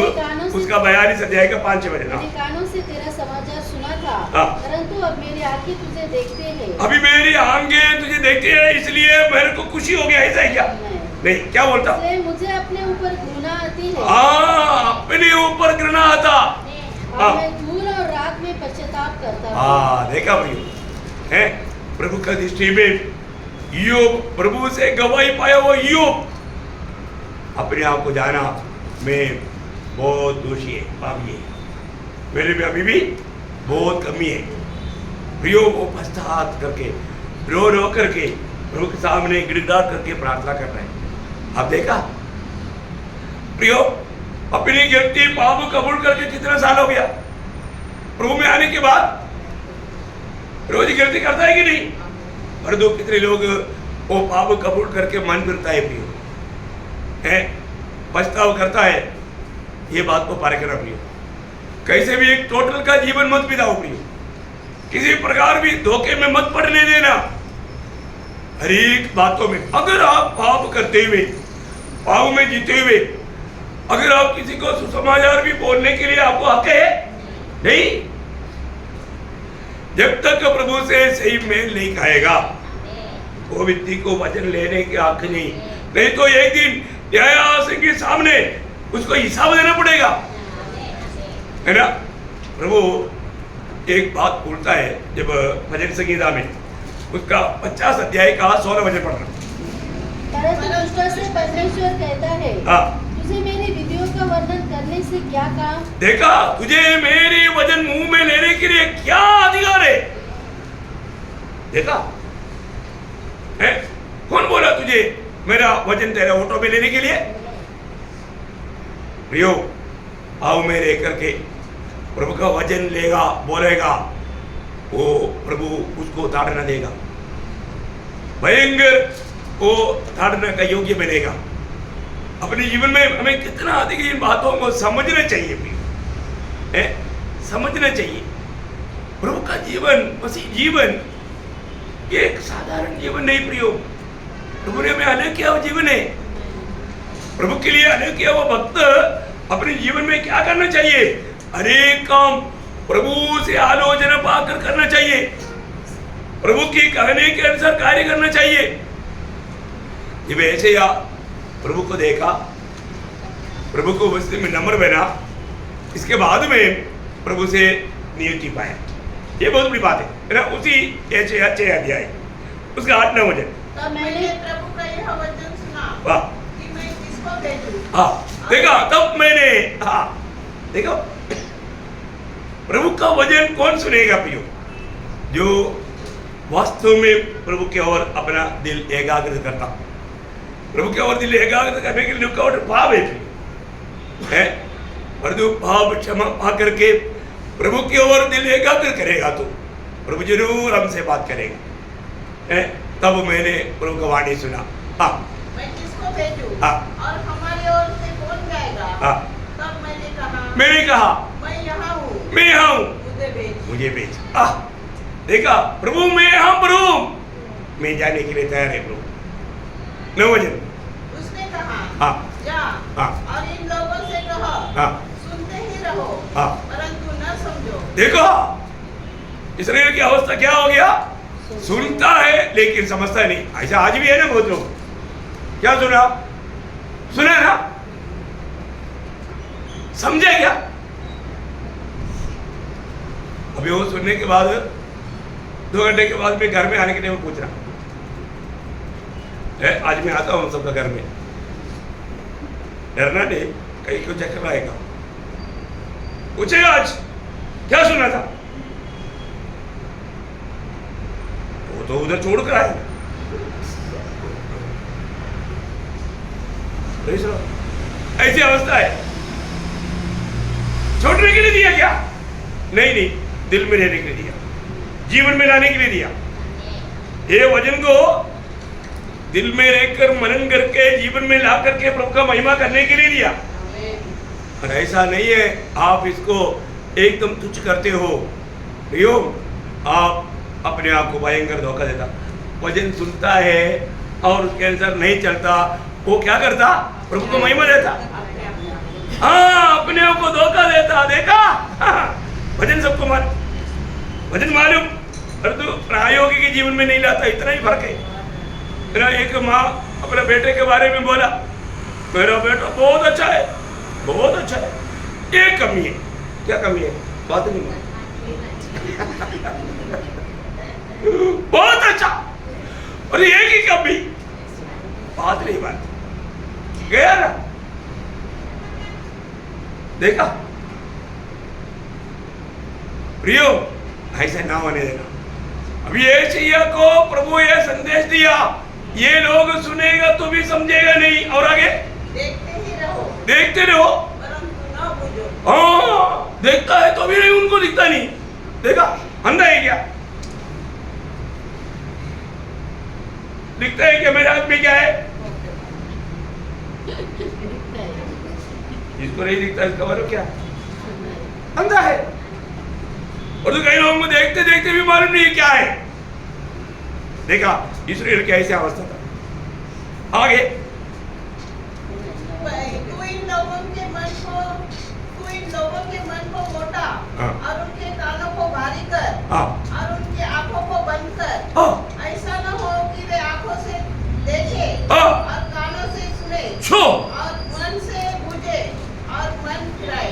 उसका 42 अध्याय का 5-6 वचन। मैंने कानों से तेरा समाचार सुना था, परंतु अब मेरी आंखें तुझे देखते हैं। अभी मेरी आंखें तुझे देखते हैं, इसलिए मेरे को खुशी हो गया। ऐसा है क्या? नहीं, क्या बोलता? मुझे अपने ऊपर घृणा आती है। अपने ऊपर घृणा आता। मैं धूल और रात में पश्चाताप करता हूँ। देखा भाई है प्रभु का दृष्टि में इय्योब प्रभु से गवाही पाया। वो इय्योब अपने आप को जाना मैं बहुत दोषी है, पापी है, मेरे में अभी भी बहुत कमी है। प्रियो को पश्चाताप करके रो रो करके प्रभु के सामने गिरदार करके प्रार्थना कर रहे हैं। आप देखा प्रियो, अपनी गिरती पाप कबूल करके कितना साल हो गया? प्रभु में आने के बाद रोज गिरती करता है कि नहीं? परंतु कितने लोग वो पाप कबूल करके मन फिरता है प्रियो, है पछतावा करता है। ये बात को पार करना प्रियो। कैसे भी एक टोटल का जीवन मत बिताओ प्रियो। किसी प्रकार भी धोखे में मत पड़ने देना। हर एक बातों में अगर आप पाप करते हुए, पाप में जीते हुए, अगर आप किसी को सुसमाचार भी बोलने के लिए आपको हक है नहीं, जब तक प्रभु से सही मेल नहीं खाएगा वो व्यक्ति को वचन लेने की हक नहीं तो एक दिन न्यायासन के सामने उसको हिसाब देना पड़ेगा, है ना। प्रभु एक बात बोलता है जब भजन संगीता में उसका 50 अध्याय का 16 वचन पढ़ना। परंतु दुष्टों से परमेश्वर कहता है, हाँ, तुझे मेरी विधियों का वर्णन करने से क्या काम? देखा, तुझे मेरी वचन मुंह में लेने के लिए क्या अधिकार है? देखा है? कौन बोला तुझे मेरा वचन तेरे ऑटो में लेने के लिए? प्रियो, आओ मेरे करके प्रभु का वचन लेगा, बोलेगा, वो प्रभु उसको ताड़ना देगा, भयंकर वो ताड़ना का योग्य बनेगा। अपने जीवन में हमें कितना अधिक इन बातों को समझना चाहिए प्रियो, समझना चाहिए। प्रभु का जीवन, मसीह जीवन, ये एक साधारण जीवन नहीं प्रियो। प्रभु ने हमें अलग किया हुआ जीवन है। प्रभु के लिए अलग किया हुआ भक्त अपने जीवन में क्या करना चाहिए? अनेक काम प्रभु से आलोचना पाकर करना चाहिए, प्रभु की कहने के अनुसार कार्य करना चाहिए। जब ऐसे या प्रभु को देखा, प्रभु को वस्ती में नम्र बना, इसके बाद में प्रभु से नियुक्ति पाया। ये बहुत बड़ी बात है ना। उसी ऐसे अच्छे अध्याय उसका 8-9 वचन, तब मैंने प्रभु का यह वचन सुना वाह, कि मैं किसको भेजूं। हाँ देखा, तब मैंने, हाँ देखो, प्रभु का वचन कौन सुनेगा प्रियो? जो वास्तव में प्रभु की ओर अपना दिल एकाग्र करता। प्रभु की ओर दिल एकाग्र करने के लिए रुकावट भाव है, और जो भाव क्षमा पा करके प्रभु की ओर दिल एकाग्र करेगा तो प्रभु जरूर हमसे बात करेगा। तब मैंने प्रभु का वाणी सुना, हाँ मैं किसको भेजूं, हाँ, और हमारी ओर से कौन जाएगा? हाँ, तब मैंने कहा मैं यहाँ हूँ, मैं यहाँ हूँ, मुझे भेज। देखा, प्रभु मैं यहाँ प्रभु, मैं जाने के लिए तैयार है प्रभु। 9 वचन, उसने कहा हाँ, जा, हाँ, और इन लोगों से कहो, हाँ, सुनते ही रहो, हाँ, परंतु न समझो। देखो इस्राएल की अवस्था क्या हो गया? सुनता है लेकिन समझता नहीं। ऐसा आज भी है ना बहुत लोग। क्या सुना ना, समझे क्या? अभी वो सुनने के बाद 2 घंटे के बाद मैं घर में आने के लिए पूछ रहा है, आज मैं आता हूँ सबका घर में, डरना नहीं, कहीं क्यों चक्कर आएगा। पूछेगा आज क्या सुना था, वो तो उधर छोड़ कर आएगा। ऐसी अवस्था है। छोड़ने के लिए दिया क्या? नहीं, दिल में रहने के लिए दिया, जीवन में लाने के लिए दिया। ये वचन को दिल में रहकर मनन करके जीवन में ला करके प्रभु का महिमा करने के लिए दिया। और ऐसा नहीं है आप इसको एकदम तुच्छ करते हो। आप अपने आप को भयंकर धोखा देता। वचन सुनता है और उसके अनुसार नहीं चलता, वो क्या करता? प्रभु को महिमा देता। हाँ, अपने आप को धोखा देता। देखा, वचन सबको वचन मालूम, परंतु प्रायोगिक जीवन में नहीं लाता। इतना ही फर्क है। मेरा एक माँ अपने बेटे के बारे में बोला, मेरा बेटा बहुत अच्छा है, बहुत अच्छा है, एक कमी है। क्या कमी है? बात नहीं बहुत अच्छा, और एक ही कमी, बात नहीं बात गया ना। देखा प्रियो, ऐसे ना होने देना। अभी एशिया को प्रभु ये संदेश दिया, ये लोग सुनेगा तो भी समझेगा नहीं। और आगे देखते रहो परंतु न बुझो। हाँ, देखता है तो भी नहीं, उनको दिखता नहीं। देखा, अंधा है क्या? दिखता है क्या मेरे हाथ में क्या है? इसको नहीं दिखता, इसका मतलब क्या? अंधा है। और तो कई लोगों को देखते देखते भी मालूम नहीं क्या है। देखा, इस्राएल की ऐसी अवस्था था। आगे तू इन लोगों के मन को मोटा और उनके कानों को भारी कर और उनकी आंखों को बंद कर। ऐसा न हो कि वे आंखों से देखे और कानों से सुने और मन से बुझे और मन फिराए।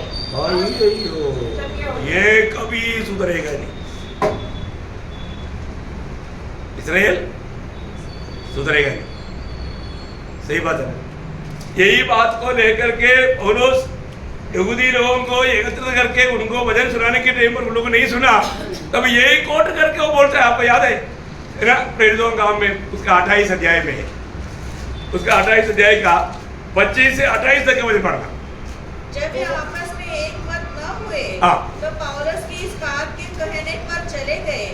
ये कभी सुधरेगा नहीं। इस्राएल सुधरेगा नहीं। सही बात है। यही बात को लेकर के पौलुस यहूदी लोगों को एकत्रित करके उनको वचन सुनाने के टाइम पर उन लोगों ने नहीं सुना, तब यही कोट करके वो बोलता है, आपको याद है ना, प्रेरितों का काम में उसका 28 अध्याय में, उसका 28 अध्याय का 25 से 28 तक मुझे पढ़ना। जब ये आपस में एक मत न हुए तो पौलुस की इस बात के कहने पर चले गए,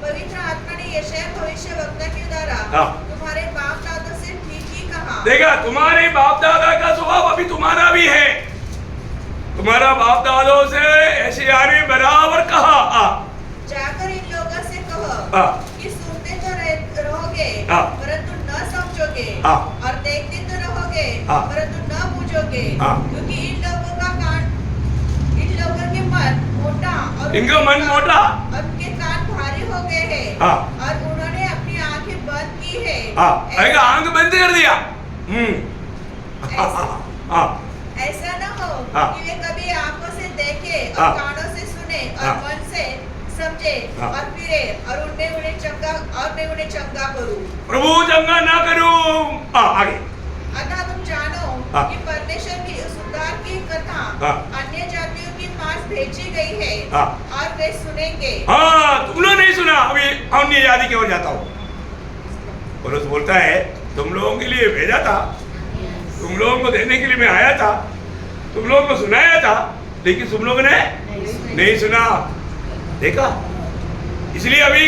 पवित्र आत्मा ने यशायाह भविष्यवक्ता के द्वारा तुम्हारे बाप दादा से ठीक ही कहा। देखा, तुम्हारे बाप दादा का स्वभाव अभी तुम्हारा भी है, तुम्हारा बाप दादों से यशायाह ने बराबर कहा, जाकर इन लोगों से कहो कि सुनते तो रहोगे परंतु न समझोगे, और देखते तो रहोगे परंतु न बूझोगे, क्योंकि इन लोगों के मन मोटा और इनका मन मोटा और उनके कान भारी हो गए हैं, और उन्होंने अपनी आंखें बंद की है। आंख बंद कर दिया। ऐसा न हो कि वे कभी आंखों से देखे और कानों से सुने और मन से समझे और फिरे, और मैं उन्हें चंगा करूं। प्रभु चंगा ना करूं। आगे, अतः तुम जानो कि परमेश्वर की उस उद्धार की कथा अन्य जातियों के पास भेजी गई है, और वे सुनेंगे। तुम लोग नहीं सुना, अभी अन्य जाति की ओर जाता हूँ। पौलुस बोलता है, तुम लोगों के लिए भेजा था, तुम लोगों को देने के लिए मैं आया था, तुम लोगों को सुनाया था, लेकिन तुम लोगों ने नहीं सुना। देखा, इसलिए अभी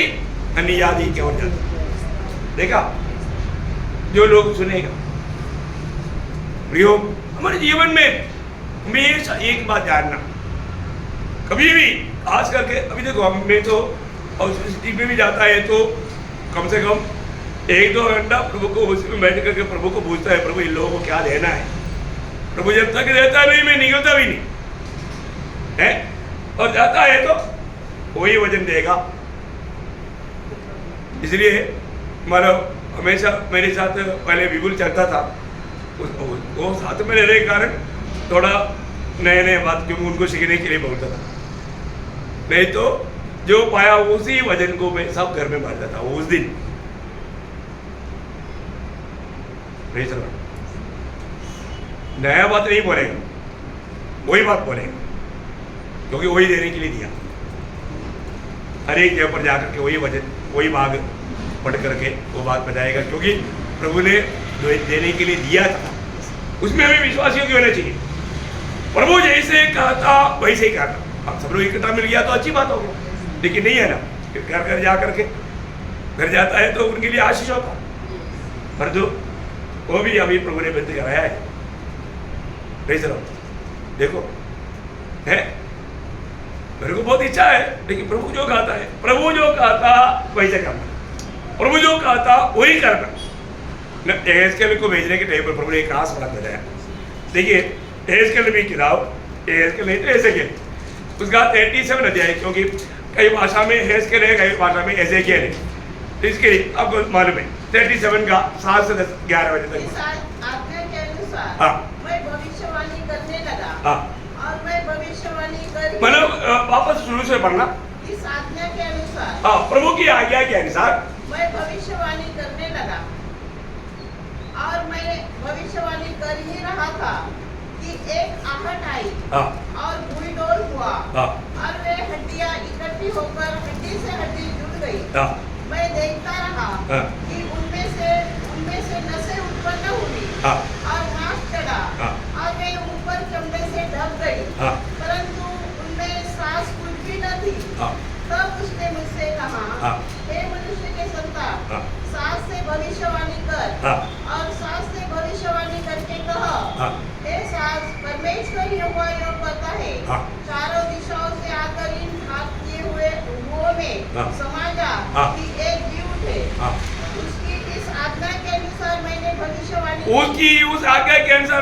अन्य जाति की ओर जाता। देखा, जो लोग सुनेगा। प्रियो, हमारे जीवन में हमेशा एक बात जानना, कभी भी खास करके, अभी देखो हम में तो और सिटी में भी जाता है तो कम से कम 1-2 घंटा प्रभु को उसी में बैठ करके प्रभु को पूछता है, प्रभु इन लोगों को क्या देना है। प्रभु जब तक देता नहीं, मैं निकलता भी नहीं है, और जाता है तो वही वजन देगा। इसलिए हमारा हमेशा मेरे साथ पहले विपुल चलता था, वो साथ में रहने के कारण थोड़ा नए नए बात क्योंकि उनको सीखने के लिए बोलता था, नहीं तो जो पाया उसी वजन को मैं सब घर में बांटता था उस दिन। नहीं चला, नया बात नहीं बोलेगा, वही बात बोलेगा, क्योंकि वही देने के लिए दिया। हर एक जगह पर जाकर के वही वजन, वही भाग पढ़ करके वो बात बताएगा, क्योंकि प्रभु ने देने के लिए दिया था, उसमें हमें विश्वासियों की होना चाहिए। प्रभु जैसे कहा था वैसे ही कहा था। अब सब लोग इकट्ठा मिल गया तो अच्छी बात होगी, लेकिन नहीं है ना, घर घर जा करके घर जाता है तो उनके लिए आशीष होता, पर जो वो भी अभी प्रभु ने बंद कराया है। देखो है, मेरे को बहुत इच्छा है, लेकिन प्रभु जो कहता है, प्रभु जो कहता वैसे करना, प्रभु जो कहता वही करना। एहेजकेल को भेजने के टाइम पर प्रभु ने एक खास बात बताया। देखिए, एहेजकेल भी किताब, एहेजकेल नहीं तो एहेजकेल, उसका 37 अध्याय, क्योंकि कई भाषा में एहेजकेल है, कई भाषा में एजेकियल है, तो इसके लिए आपको मालूम है 37 का 7 से 11 बजे तक आज्ञा के अनुसार मैं भविष्यवाणी करने लगा, और मैं भविष्यवाणी कर, मतलब वापस शुरू से पढ़ना। इस आज्ञा के अनुसार, प्रभु की आज्ञा के अनुसार मैं भविष्यवाणी करने लगा, और मैं भविष्यवाणी कर ही रहा था कि एक आहट आई और भूमि डोल हुआ, और वे हड्डियां इकट्ठी होकर हड्डी से हड्डी जुड़ गई। मैं देखता रहा कि उनमें से नसें उत्पन्न हुई और मांस चढ़ा, और वे ऊपर चमड़े से ढक गई, परंतु उनमें सांस कुछ भी न थी। तब उसने मुझसे कहा, हे मनुष्य के संतान, सांस से भविष्यवाणी कर, और सांस से भविष्यवाणी करके कह, हे सांस, परमेश्वर यहोवा यूं कहता है, चारों दिशाओं से आकर इन घात किए हुए उभों में समा जा कि एक जीव उठे। उसकी इस आज्ञा के अनुसार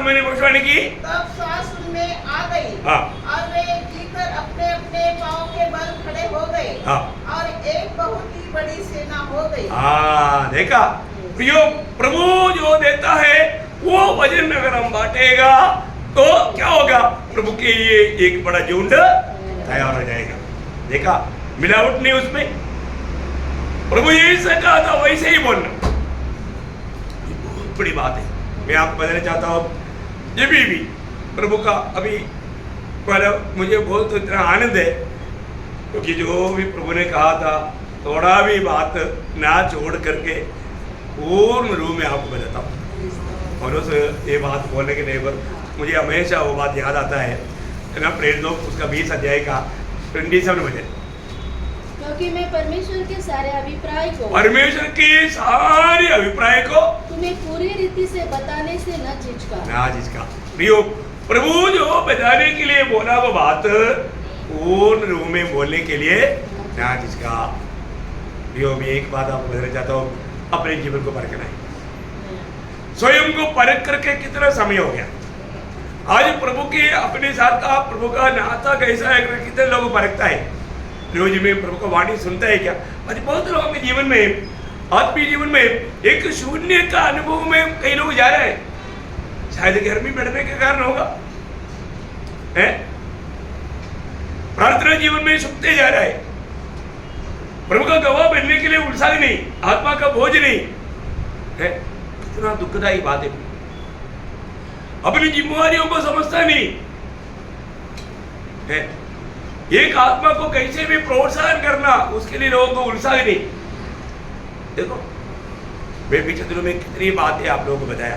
मैंने भविष्यवाणी की। तब सांस उनमें आ गई, और वे जीकर अपने अपने पांव के बल खड़े हो गए, और एक बहुत ही बड़ी सेना हो गई। देखा प्रियो, प्रभु जो देता है वो वजन अगर हम बांटेगा तो क्या होगा, प्रभु के लिए एक बड़ा झुंड तैयार हो जाएगा। देखा, मिलावट नहीं उसमें, प्रभु यही से कहा था वैसे ही बोलना, बहुत बड़ी बात है। मैं आपको बताना चाहता हूँ, ये भी प्रभु का अभी मतलब मुझे बहुत इतना आनंद है, क्योंकि जो भी प्रभु ने कहा था थोड़ा भी बात ना छोड़ करके पूर्ण रूप में आपको बताता हूँ। और उस ये बात बोलने के लिए पर मुझे हमेशा वो बात याद आता है ना, प्रेरित लोग उसका 20 अध्याय का 27 वचन, क्योंकि मैं परमेश्वर के सारे अभिप्राय को तुम्हें पूरी रीति से बताने से न झिझका। प्रियो, प्रभु जो बताने के लिए बोला वो बात पूर्ण रूप में बोलने के लिए ना झिझका। प्रियो, मैं एक बात आपको बताना चाहता हूँ, अपने जीवन को परखना है। स्वयं को परख करके कितना समय हो गया आज प्रभु के अपने साथ का प्रभु का नाता कैसा है, कितने लोग परखता है, रोज में प्रभु का वाणी सुनता है क्या? आज बहुत लोगों के जीवन में, आत्मीय जीवन में एक शून्य का अनुभव में कई लोग जा रहे हैं। शायद घर में बैठने के कारण होगा, है प्रार्थना जीवन में सुखते जा रहा है, प्रभु का गवाह बनने के लिए उत्साह नहीं, आत्मा का बोझ नहीं है। कितना दुखदायी बात है। अपनी जिम्मेवारियों को समझता नहीं है। एक आत्मा को कैसे भी प्रोत्साहन करना, उसके लिए लोगों को उत्साह नहीं। देखो, मैं पिछले दिनों में कितनी बातें आप लोगों को बताया।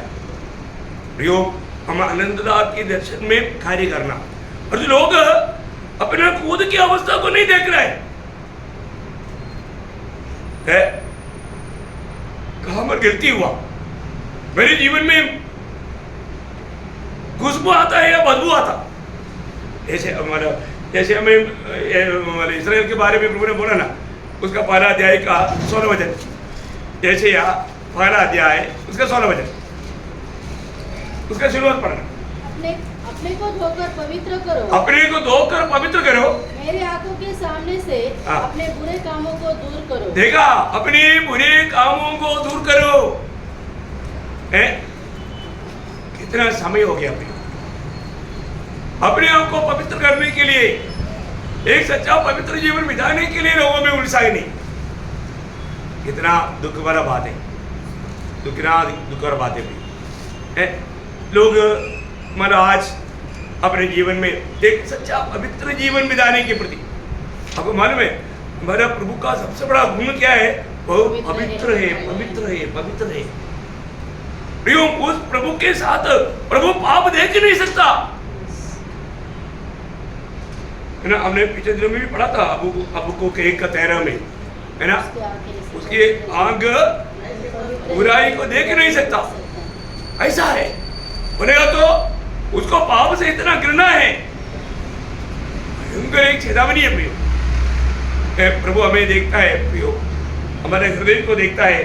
प्रयोग हम आनंददायक के दर्शन में कार्य करना, और जो लोग अपना खुद की अवस्था को नहीं देख रहे है, कहां पर गलती हुआ, मेरे जीवन में खुशबू आता है या बदबू आता। जैसे हमें इस्राएल के बारे में प्रभु ने बोला ना, उसका पहला अध्याय का 16 वचन, जैसे यहाँ पहला अध्याय उसका 16 वचन, उसका शुरुआत पढ़ना। अपने को धोकर पवित्र करो, अपने को धोकर पवित्र करो, मेरे आंखों के सामने से अपने बुरे कामों को दूर करो। देखा, अपने बुरे कामों को दूर करो। कितना समय हो गया अपने आप को पवित्र करने के लिए, एक सच्चा पवित्र जीवन बिताने के लिए लोगों में उत्साह नहीं। कितना दुख भरा बात है, कितना दुख भरा बात है। लोग मतलब आज अपने जीवन में एक सच्चा पवित्र जीवन बिताने के प्रति, आपको मालूम है हमारा प्रभु का सबसे बड़ा गुण क्या है? वो पवित्र है, पवित्र है, पवित्र है। प्रियो, उस प्रभु के साथ प्रभु पाप देख नहीं सकता है ना। हमने पिछले दिनों में भी पढ़ा था अबू को 1:13 में, है ना, उसकी आंख बुराई को देख नहीं सकता। ऐसा है बोलेगा तो उसको पाप से इतना घृणा है, भयंकर एक चेतावनी है प्रियो। प्रभु हमें देखता है प्रियो, हमारे हृदय को देखता है।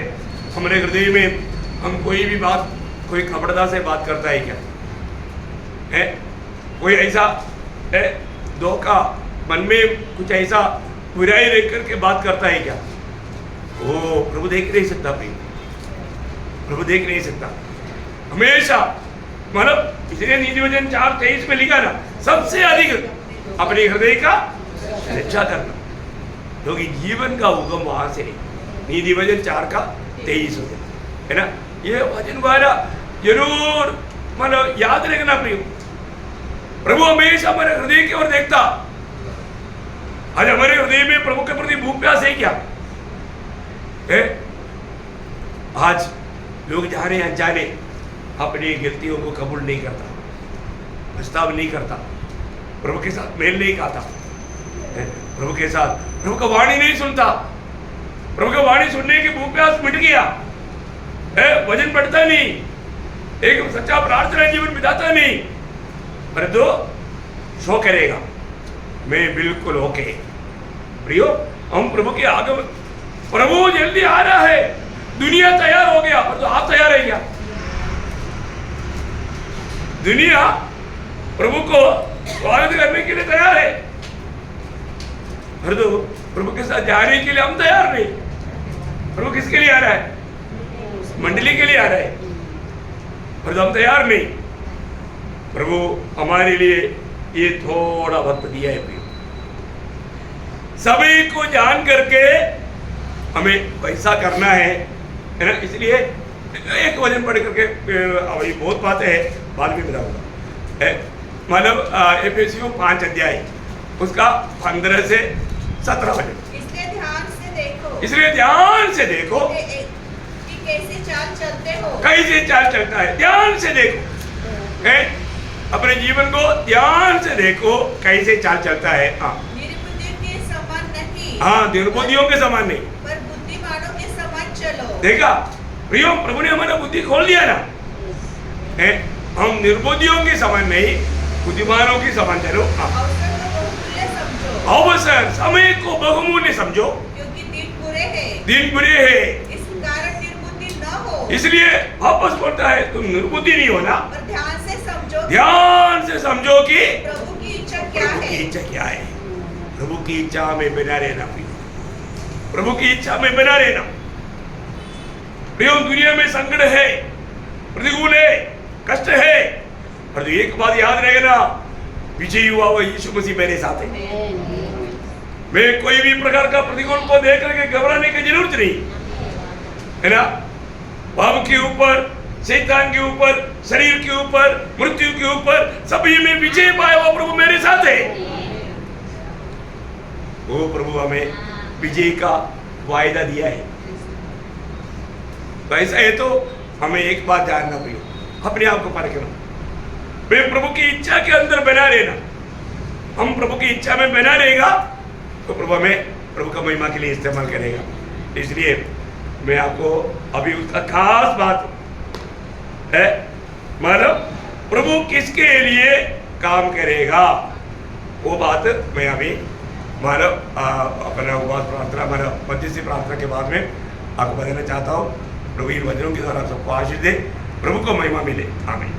हमारे हृदय में हम कोई भी बात, कोई खबरदार से बात करता है क्या है? कोई ऐसा है धोखा मन में कुछ ऐसा बुराई देख करके बात करता है क्या? वो प्रभु देख नहीं सकता प्रिय, प्रभु देख नहीं सकता। हमेशा मतलब इसलिए नीतिवचन 4:23 में लिखा ना, सबसे अधिक अपने हृदय का रक्षा करना, क्योंकि जीवन का उगम वहां से है। नीतिवचन 4:23 है ना। ये वचन द्वारा जरूर मतलब याद रखना प्रिय। प्रभु हमेशा हमारे हृदय की ओर देखता। आज हमारे हृदय में प्रभु के प्रति भूख प्यास है क्या है? आज लोग जाने अनजाने अपनी गलतियों को कबूल नहीं करता, प्रस्ताव नहीं करता, प्रभु के साथ मेल नहीं खाता, प्रभु के साथ प्रभु का वाणी नहीं सुनता। प्रभु का वाणी सुनने की भूख प्यास मिट गया है, वजन बढ़ता नहीं, एक सच्चा प्रार्थना जीवन बिताता नहीं, परंतु शो करेगा मैं बिल्कुल ओके। प्रियो, हम प्रभु के आगमन, प्रभु जल्दी आ रहा है, दुनिया तैयार हो गया, पर तो आप तैयार है क्या? दुनिया प्रभु को स्वागत करने के लिए तैयार है, परंतु प्रभु के साथ जाने के लिए हम तैयार नहीं। प्रभु किसके लिए आ रहा है? मंडली के लिए आ रहा है, परंतु हम तैयार नहीं। प्रभु हमारे लिए ये थोड़ा वक्त दिया है प्रिय, सभी को जान करके हमें वैसा करना है ना। इसलिए एक वचन पढ़ करके अभी बहुत बातें हैं, बाद में बताऊंगा। मतलब एफेसियों 5 अध्याय उसका 15 से 17 वचन। इसलिए ध्यान से देखो इसलिए ध्यान से देखो कि कैसे चाल चलते हो। कैसे चाल चलता है, ध्यान से देखो। अपने जीवन को ध्यान से देखो कैसे चाल चलता है। हाँ, निर्बुद्धियों के समान नहीं। हाँ, निर्बुद्धियों के समान नहीं, पर बुद्धिमानों के समान चलो। देखा प्रियो, प्रभु ने हमारा बुद्धि खोल दिया ना। हम निर्बुद्धियों के समान नहीं, बुद्धिमानों के समान चलो। अवसर को बहुमूल्य समझो। अवसर, समय को बहुमूल्य समझो, क्योंकि दिन बुरे हैं। दिन बुरे है। इस कारण निर्बुद्धि न हो। इसलिए वापस बोलता है तुम निर्बुद्धि नहीं हो ना, पर ध्यान से समझो। ध्यान से समझो कि प्रभु की इच्छा क्या प्रभु की है। इच्छा क्या है। प्रभु की इच्छा में बना रहना प्रियो, प्रभु की इच्छा में बना रहना प्रियो। दुनिया में संकट है, प्रतिकूल है, कष्ट है, पर एक बात याद रहेगा, विजयी हुआ वो यीशु मसीह मेरे साथ है। मैं कोई भी प्रकार का प्रतिकूल को देख करके घबराने की जरूरत नहीं है ना। पाप के ऊपर, शैतान के ऊपर, शरीर के ऊपर, मृत्यु के ऊपर सभी में विजय पाया हुआ प्रभु मेरे साथ है। वो प्रभु हमें विजय का वायदा दिया है। तो ऐसा है तो हमें एक बात जानना प्रियो, अपने आप को परखना। मैं प्रभु की इच्छा के अंदर बना रहना, हम प्रभु की इच्छा में बना रहेगा तो प्रभु हमें प्रभु का महिमा के लिए इस्तेमाल करेगा। इसलिए मैं आपको अभी उसका खास बात है, मतलब प्रभु किसके लिए काम करेगा वो बात मैं अभी मतलब अपना उपवास प्रार्थना, मतलब मध्यस्थी प्रार्थना के बाद में आपको बताना चाहता हूँ। प्रभु इन वचनों के द्वारा सबको आशीष दे, प्रभु को महिमा मिले। आमीन।